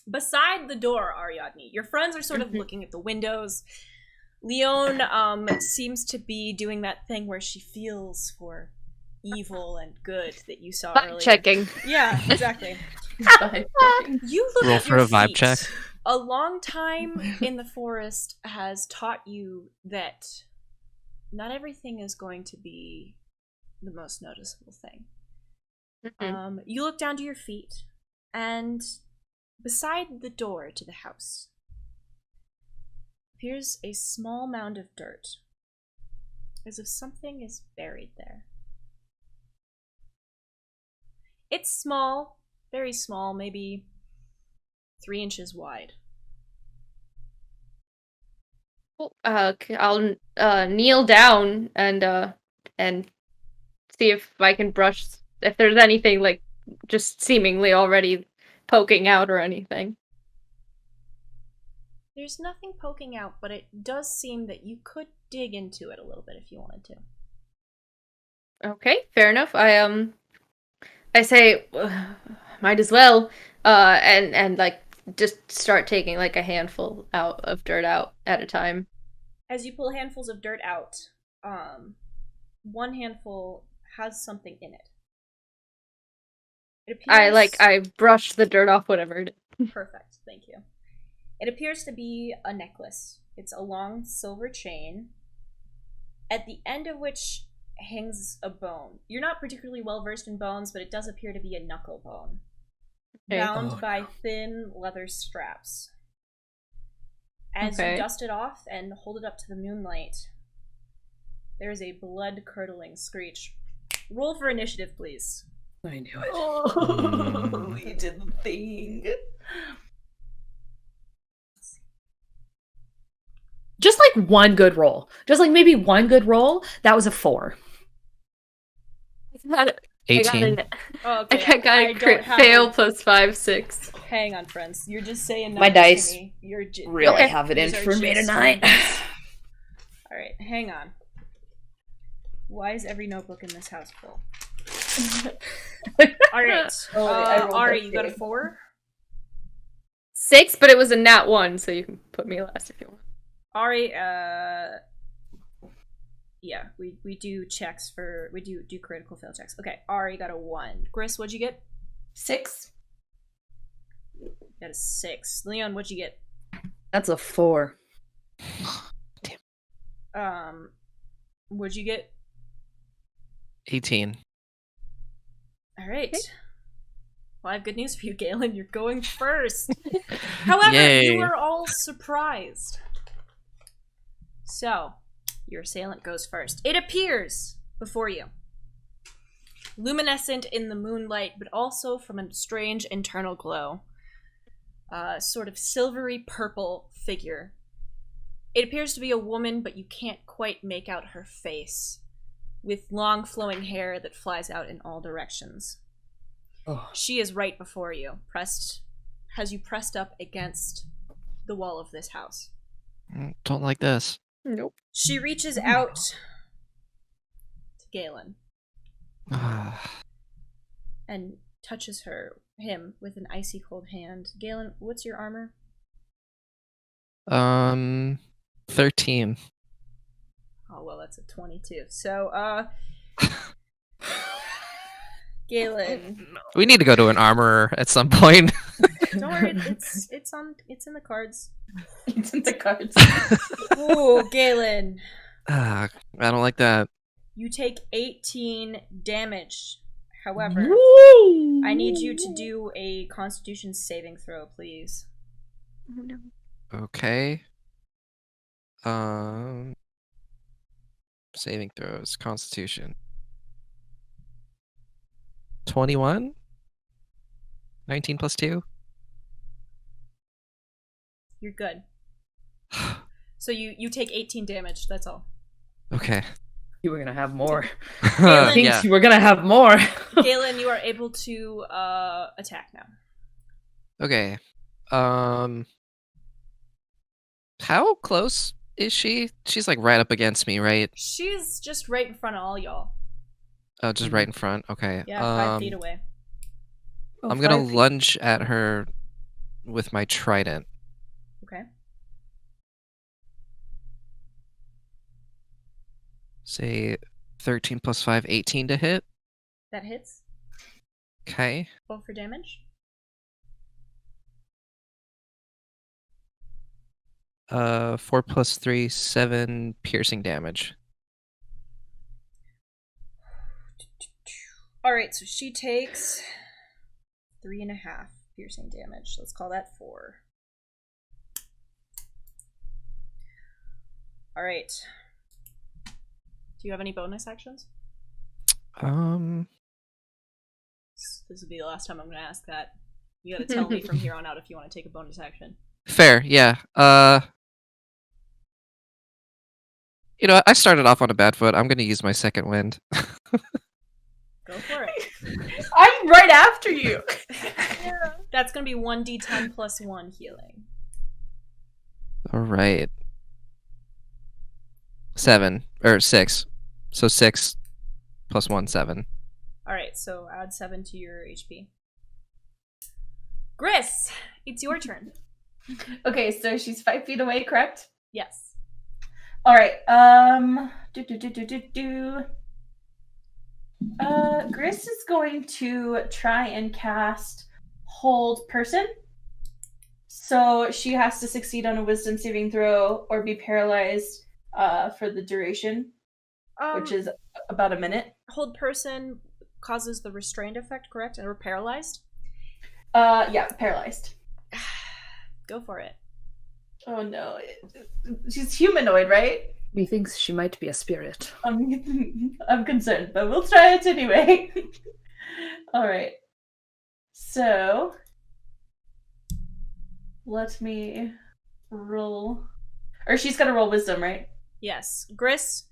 Beside the door, Ariadne, your friends are sort of looking at the windows. Leon seems to be doing that thing where she feels for evil and good that you saw earlier. Checking. Yeah, exactly. You look Roll at for your a vibe feet. check. A long time in the forest has taught you that not everything is going to be the most noticeable thing. You look down to your feet, and beside the door to the house appears a small mound of dirt, as if something is buried there. It's small, very small, maybe 3 inches wide. I'll kneel down and see if I can brush if there's anything like just seemingly already poking out or anything. There's nothing poking out, but it does seem that you could dig into it a little bit if you wanted to. Okay, fair enough. I say might as well and like just start taking like a handful out of dirt out at a time. As you pull handfuls of dirt out, one handful has something in it. It appears... I brush the dirt off whatever it is. Perfect, thank you. It appears to be a necklace It's a long silver chain, at the end of which hangs a bone. You're not particularly well versed in bones, but it does appear to be a knuckle bone, bound by thin leather straps. As you dust it off and hold it up to the moonlight, there is a blood-curdling screech. Roll for initiative, please. I knew it. Oh, we did the thing. Just like one good roll. Just like maybe one good roll. That was a 4. I got 18. Oh, okay. I got a crit fail plus 5, 6. Hang on, friends. You're just saying My numbers dice to me. You're really have it in these are for me just tonight. numbers. All right, hang on. Why is every notebook in this house full? All right, Ari, you got a 4? 6, but it was a nat 1, so you can put me last if you want. Ari, yeah, we do checks for, we do critical fail checks. Okay, Ari got a 1. Gris, what'd you get? 6. Got a 6. Leon, what'd you get? That's a 4. What'd you get? 18. All right. Well, I have good news for you, Galen. You're going first. However, Yay. you are all surprised. So, your assailant goes first. It appears before you, luminescent in the moonlight, but also from a strange internal glow. Sort of silvery purple figure. It appears to be a woman, but you can't quite make out her face, with long flowing hair that flies out in all directions. Oh. She is right before you, has you pressed up against the wall of this house. Don't like this. Nope. She reaches out to Galen and touches him with an icy cold hand. Galen, what's your armor? 13. Oh, well, that's a 22. So, Galen. We need to go to an armorer at some point. Don't worry, it's in the cards. It's in the cards. Ooh, Galen. I don't like that. You take 18 damage. However, I need you to do a Constitution saving throw, please. Oh, no. Okay. Saving throws. Constitution. 21? 19 plus 2? You're good. So you take 18 damage, that's all. Okay. You were gonna have more. Galen, Yeah. You were gonna have more. Galen, you are able to attack now. Okay. How close is she? She's like right up against me, right? She's just right in front of all y'all. Oh, just right in front. Okay. Yeah, 5 feet away. I'm gonna lunge at her with my trident. Okay. Say 13 plus 5, 18 to hit. That hits. Okay. Roll for damage. 4 plus 3, 7 piercing damage. Alright, so she takes 3.5 piercing damage. Let's call that 4. Alright. Do you have any bonus actions? This will be the last time I'm going to ask that. You gotta tell me from here on out if you want to take a bonus action. Fair, yeah. You know, I started off on a bad foot. I'm gonna use my second wind. Go for it. I'm right after you. That's gonna be 1d10 plus 1 healing. Alright. 7. Or 6. So 6 plus 1, 7. Alright, so add 7 to your HP. Gris, it's your turn. Okay, so she's 5 feet away, correct? Yes. All right. Gris is going to try and cast Hold Person. So she has to succeed on a wisdom saving throw or be paralyzed for the duration, which is about a minute. Hold person causes the restrained effect, correct? And we're paralyzed? Yeah, paralyzed. Go for it. Oh no. She's humanoid, right? Methinks she might be a spirit. I'm concerned, but we'll try it anyway. Alright. So let me roll. Or she's gonna roll wisdom, right? Yes. Gris,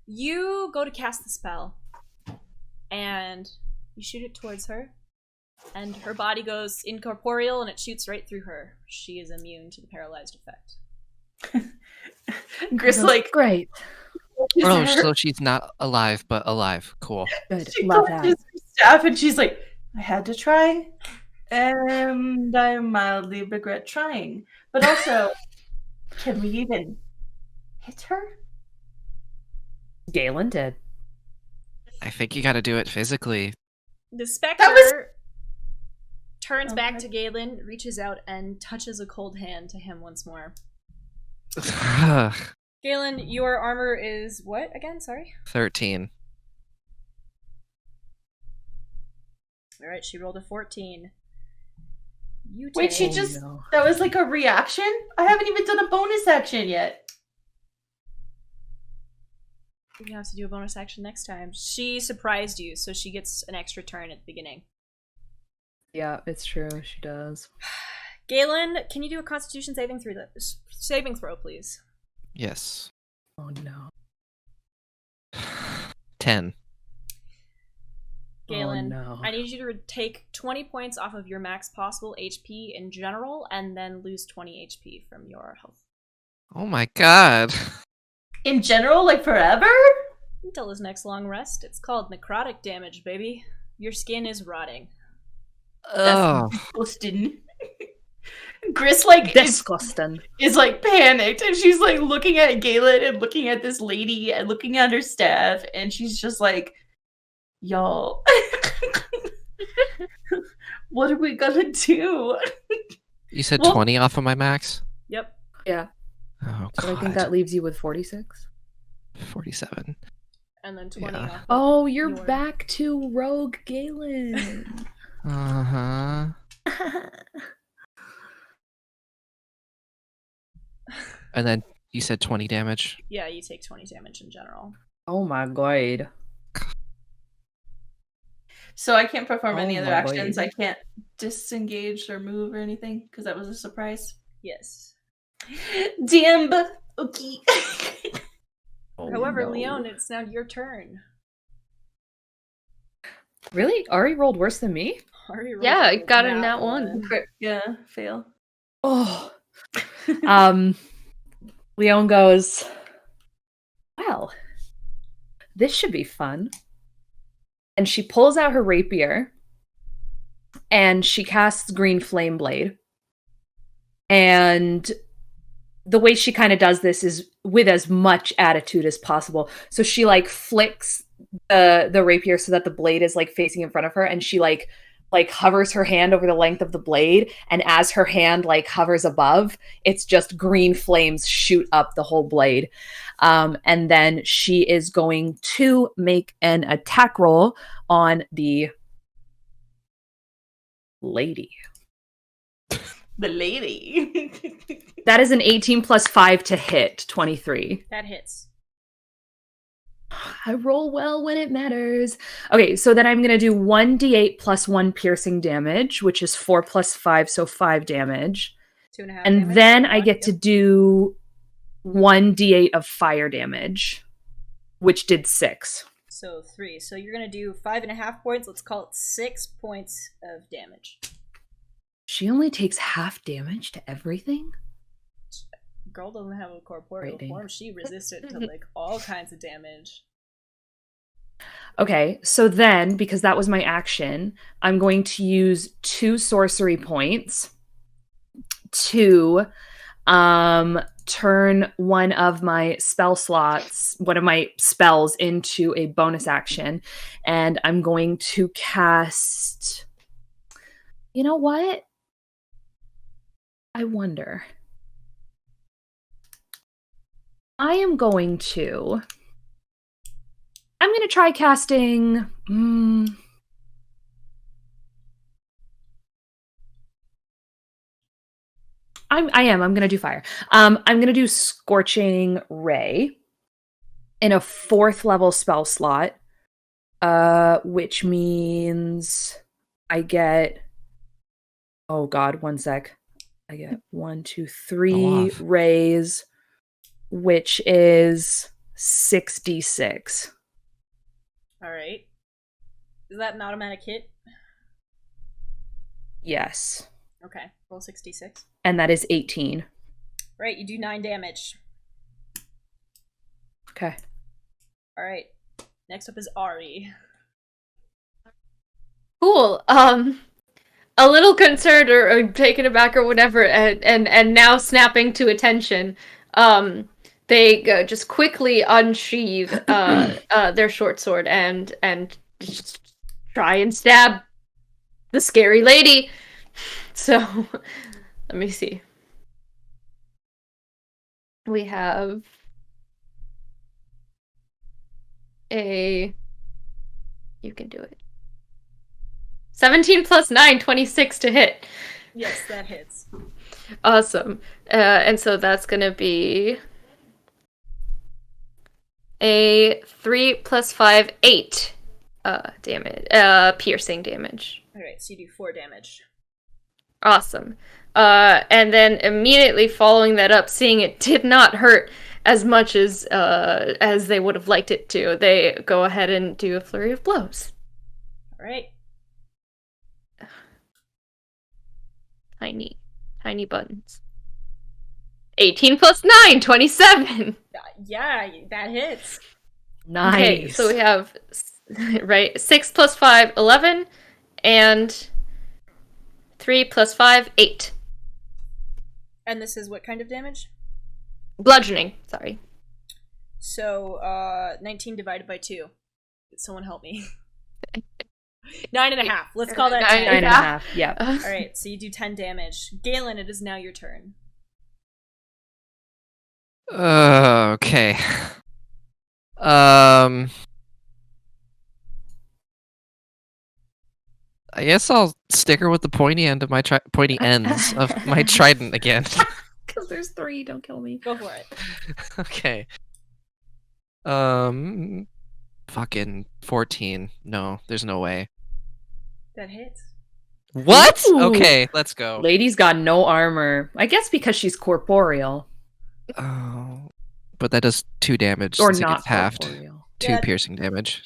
you go to cast the spell, and you shoot it towards her, and her body goes incorporeal, and it shoots right through her. She is immune to the paralyzed effect. Gris, like, great. Oh, so she's not alive, but alive. Cool. Good. she Love clutches that. her staff and she's like, I had to try, and I mildly regret trying. But also, can we even hit her? Galen did. I think you got to do it physically. The specter turns back to Galen, reaches out, and touches a cold hand to him once more. Galen, your armor is what again? Sorry? 13. Alright, she rolled a 14. You Wait, she take- just no. that was like a reaction? I haven't even done a bonus action yet. You have to do a bonus action next time. She surprised you, so she gets an extra turn at the beginning. Yeah, it's true. She does. Galen, can you do a Constitution saving throw, please? Yes. Oh no. 10. Galen, Oh, no. I need you to take 20 points off of your max possible HP in general, and then lose 20 HP from your health. Oh my god. In general, like forever? Until his next long rest. It's called necrotic damage, baby. Your skin is rotting. Oh. Disgusting. Gris like Disgusting. is like panicked, and she's like looking at Galen and looking at this lady and looking at her staff, and she's just like, y'all, what are we gonna do? You said Well- 20 off of my max? Yep. Yeah. Oh, So I think God. that leaves you with 46. 47. And then 20 Yeah. off. of Oh, you're your- back to Rogue Galen. Uh-huh. And then you said 20 damage? Yeah, you take 20 damage in general. Oh my god. So I can't perform any Oh other my actions. God. I can't disengage or move or anything because that was a surprise. Yes. Damn. Okay. Oh, However, no. Leon, it's now your turn. Really? Ari rolled worse than me? Ari rolled Yeah, I a got a nat nat one. Yeah, fail. Oh. Leon goes, well, this should be fun. And she pulls out her rapier and she casts Green Flame Blade. And the way she kind of does this is with as much attitude as possible. So she like flicks the rapier so that the blade is like facing in front of her, and she like hovers her hand over the length of the blade, and as her hand like hovers above, it's just green flames shoot up the whole blade. And then she is going to make an attack roll on the lady. The lady. That is an 18 plus 5 to hit, 23. That hits. I roll well when it matters. Okay, so then I'm going to do 1d8 plus 1 piercing damage, which is 4 plus 5, so 5 damage. 2.5 And damage, then so I one, get yep. to do 1d8 of fire damage, which did 6. So 3. So you're going to do 5.5 points. Let's call it 6 points of damage. She only takes half damage to everything? Girl doesn't have a corporeal Rating. form. She resisted to like all kinds of damage. Okay, so then, because that was my action, I'm going to use 2 sorcery points to turn one of my spell slots, one of my spells, into a bonus action. And I'm going to cast... You know what? I wonder. I'm going to try casting. I'm gonna do fire. I'm gonna do Scorching Ray in a 4th level spell slot, which means I get. Oh God, one sec. I get 1, 2, 3 rays, which is 6d6. All right. Is that an automatic hit? Yes, Okay. Roll 66. and that is 18. Right. You do 9 damage. Okay. All right. Next up is Ari. Cool. A little concerned or taken aback or whatever, and now snapping to attention. They just quickly unsheathe their short sword and just try and stab the scary lady. So, let me see. We have you can do it. 17 plus 9, 26 to hit. Yes, that hits. Awesome. And so that's gonna be a 3 plus 5, 8 damage. Piercing damage. All right, so you do 4 damage. Awesome. And then immediately following that up, seeing it did not hurt as much as they would have liked it to, they go ahead and do a flurry of blows. All right. Tiny buttons. 18 plus 9, 27. Yeah, that hits. Nice. Okay, so we have, right, 6 plus 5, 11, and 3 plus 5, 8. And this is what kind of damage? Bludgeoning, sorry. So, 19 divided by 2. Someone help me. 9.5. Let's call that 10. 9.5. Yeah. Alright, so you do 10 damage. Galen, it is now your turn. Okay. I guess I'll stick her with the pointy end of my pointy ends of my trident again. Because there's 3. Don't kill me. Go for it. Okay. Fucking 14. No, there's no way. That hits. What? Ooh. Okay, let's go. Lady's got no armor. I guess because she's corporeal. Oh, but that does 2 damage Or since it not gets halved. corporeal. 2 Yeah. piercing damage.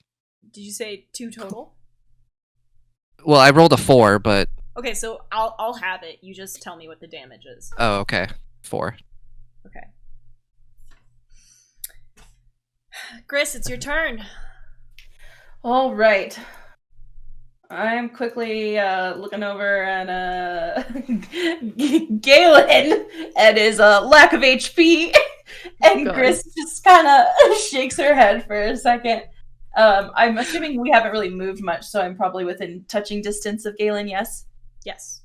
Did you say 2 total? Well, I rolled a 4, but Okay, so I'll have it. You just tell me what the damage is. oh, okay, 4. Okay. Gris, it's your turn. All right. I'm quickly looking over at Galen and his lack of HP, and God. Gris just kind of shakes her head for a second. I'm assuming we haven't really moved much, so I'm probably within touching distance of Galen, yes? Yes.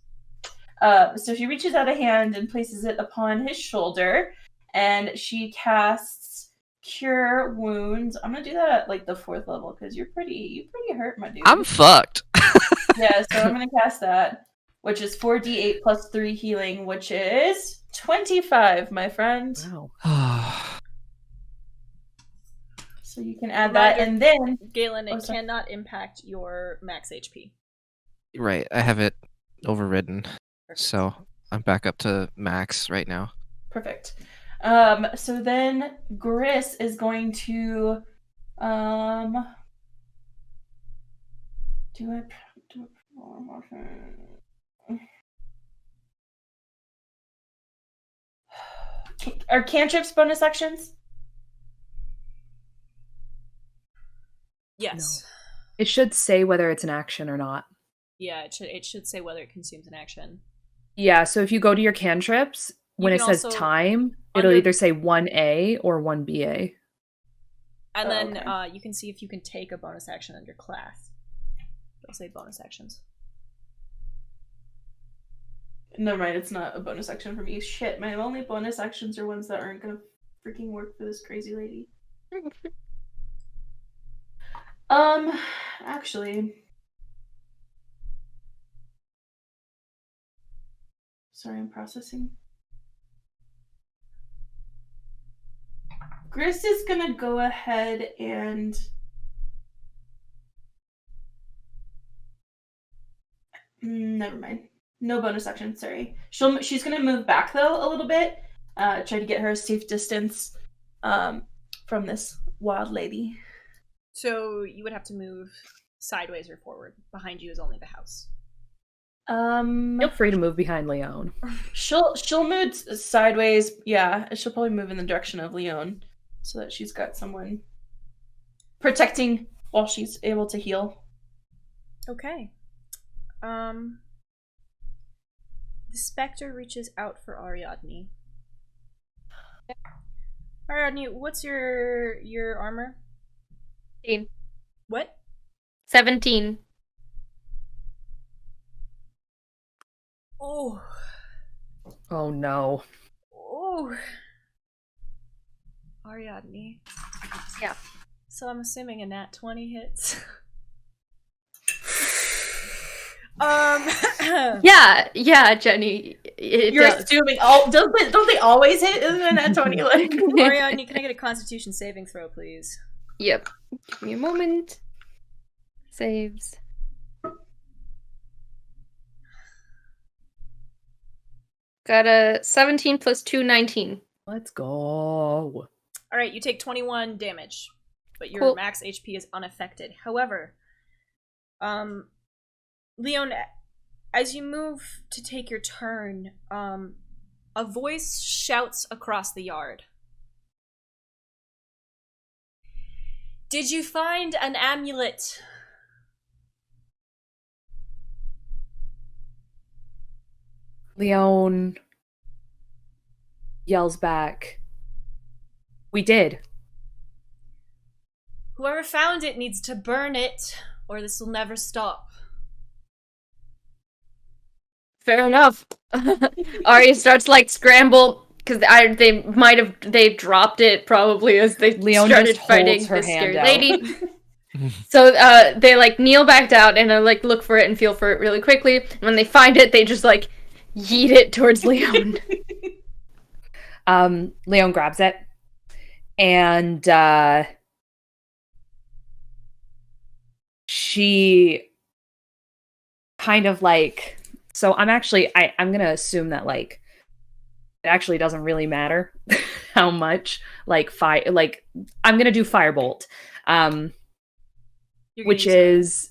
So she reaches out a hand and places it upon his shoulder, and she casts Cure Wounds. I'm gonna do that at like the 4th level because you're pretty hurt, my dude. I'm fucked. Yeah, so I'm gonna cast that, which is 4d8 plus 3 healing, which is 25, my friend. Wow. So you can add that, and then Galen, Oh, it sorry. cannot impact your max HP. Right, I have it overridden, Perfect. so I'm back up to max right now. perfect. So then Gris is going to do it. Are cantrips bonus actions? Yes. It should say whether it's an action or not. Yeah, it should say whether it consumes an action. Yeah, so if you go to your cantrips, when it can says also- time, it'll under- either say 1A or 1BA. And Oh, then okay. you can see if you can take a bonus action under class. It'll say bonus actions. Never mind, it's not a bonus action for me. Shit, my only bonus actions are ones that aren't gonna freaking work for this crazy lady. Actually. Sorry, I'm processing. Gris is gonna go ahead and never mind. No bonus action, sorry. She's gonna move back though a little bit. Try to get her a safe distance from this wild lady. So you would have to move sideways or forward. Behind you is only the house. Feel free to move behind Leon. She'll move sideways. Yeah, she'll probably move in the direction of Leon, so that she's got someone protecting while she's able to heal. Okay. The specter reaches out for Ariadne. Ariadne, what's your armor? 17. What? 17. Oh. Oh no. Oh. Ariadne. Yeah. So I'm assuming a nat 20 hits. Yeah, Jenny. You're assuming don't they always hit? Isn't it nat 20? Like Ariadne, can I get a Constitution saving throw, please? Yep. Give me a moment. Saves. Got a 17 plus 2, 19. Let's go. All right, you take 21 damage, but your Cool. max HP is unaffected. However, Leon, as you move to take your turn, a voice shouts across the yard. Did you find an amulet? Leon yells back. We did. Whoever found it needs to burn it, or this will never stop. Fair enough. Arya starts to, like, scramble because they dropped it probably as they Leon started just fighting holds her this hand scary out. lady. So they like kneel back down and like look for it and feel for it really quickly. And when they find it, they just like yeet it towards Leon. Leon grabs it and she kind of like, so I'm gonna assume that like it actually doesn't really matter how much like I'm gonna do firebolt, which is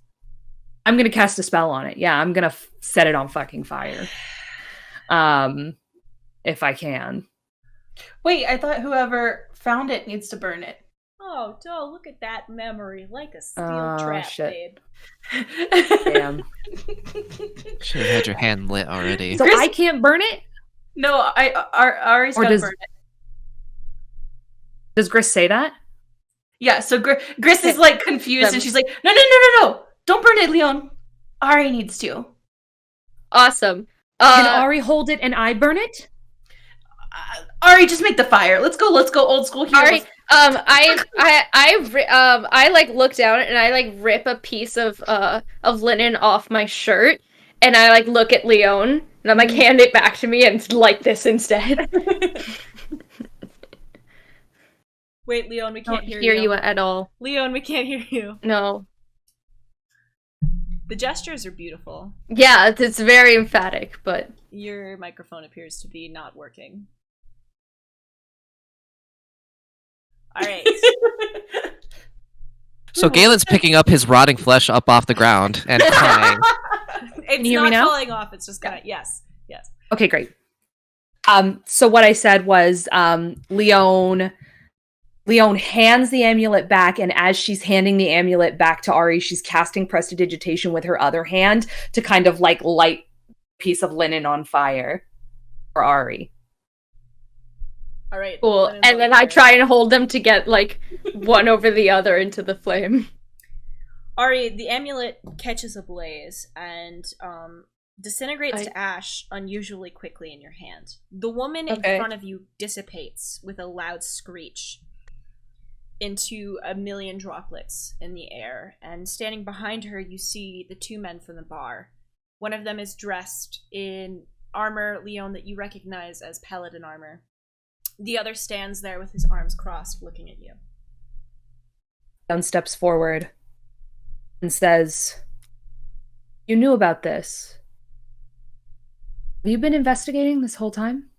I'm gonna cast a spell on it. Yeah, I'm gonna set it on fucking fire, if I can. wait, I thought whoever found it needs to burn it. Oh, look at that memory, like a steel Oh, trap, shit. babe. Damn. Should have had your hand lit already. So I can't burn it? No, Ari's Or gotta does- burn it. Does Gris say that? Yeah, so Gris is like confused and she's like, no, don't burn it, Leon. Ari needs to. Awesome. Can Ari hold it and I burn it? Ari, just make the fire. Let's go old school here. Ari, I like look down and I like rip a piece of linen off my shirt and I like look at Leon and I'm like hand it back to me and light this instead. Wait, Leon, we can't Don't hear you at all. Leon, we can't hear you. No. The gestures are beautiful. Yeah, it's very emphatic, but Your microphone appears to be not working. Alright. So Galen's picking up his rotting flesh up off the ground and crying. It's you hear me not now? falling off, it's just kind of, yes. Okay, great. So what I said was, Leon hands the amulet back, and as she's handing the amulet back to Ari, she's casting prestidigitation with her other hand to kind of like light a piece of linen on fire for Ari. Alright. cool. And then I try and hold them to get like one over the other into the flame. Ari, the amulet catches ablaze, and disintegrates to ash unusually quickly in your hand. The woman in Okay. front of you dissipates with a loud screech into a million droplets in the air, and standing behind her you see the two men from the bar. One of them is dressed in armor, Leon, that you recognize as paladin armor. The other stands there with his arms crossed looking at you. Leon steps forward and says, "You knew about this. Have you been investigating this whole time?"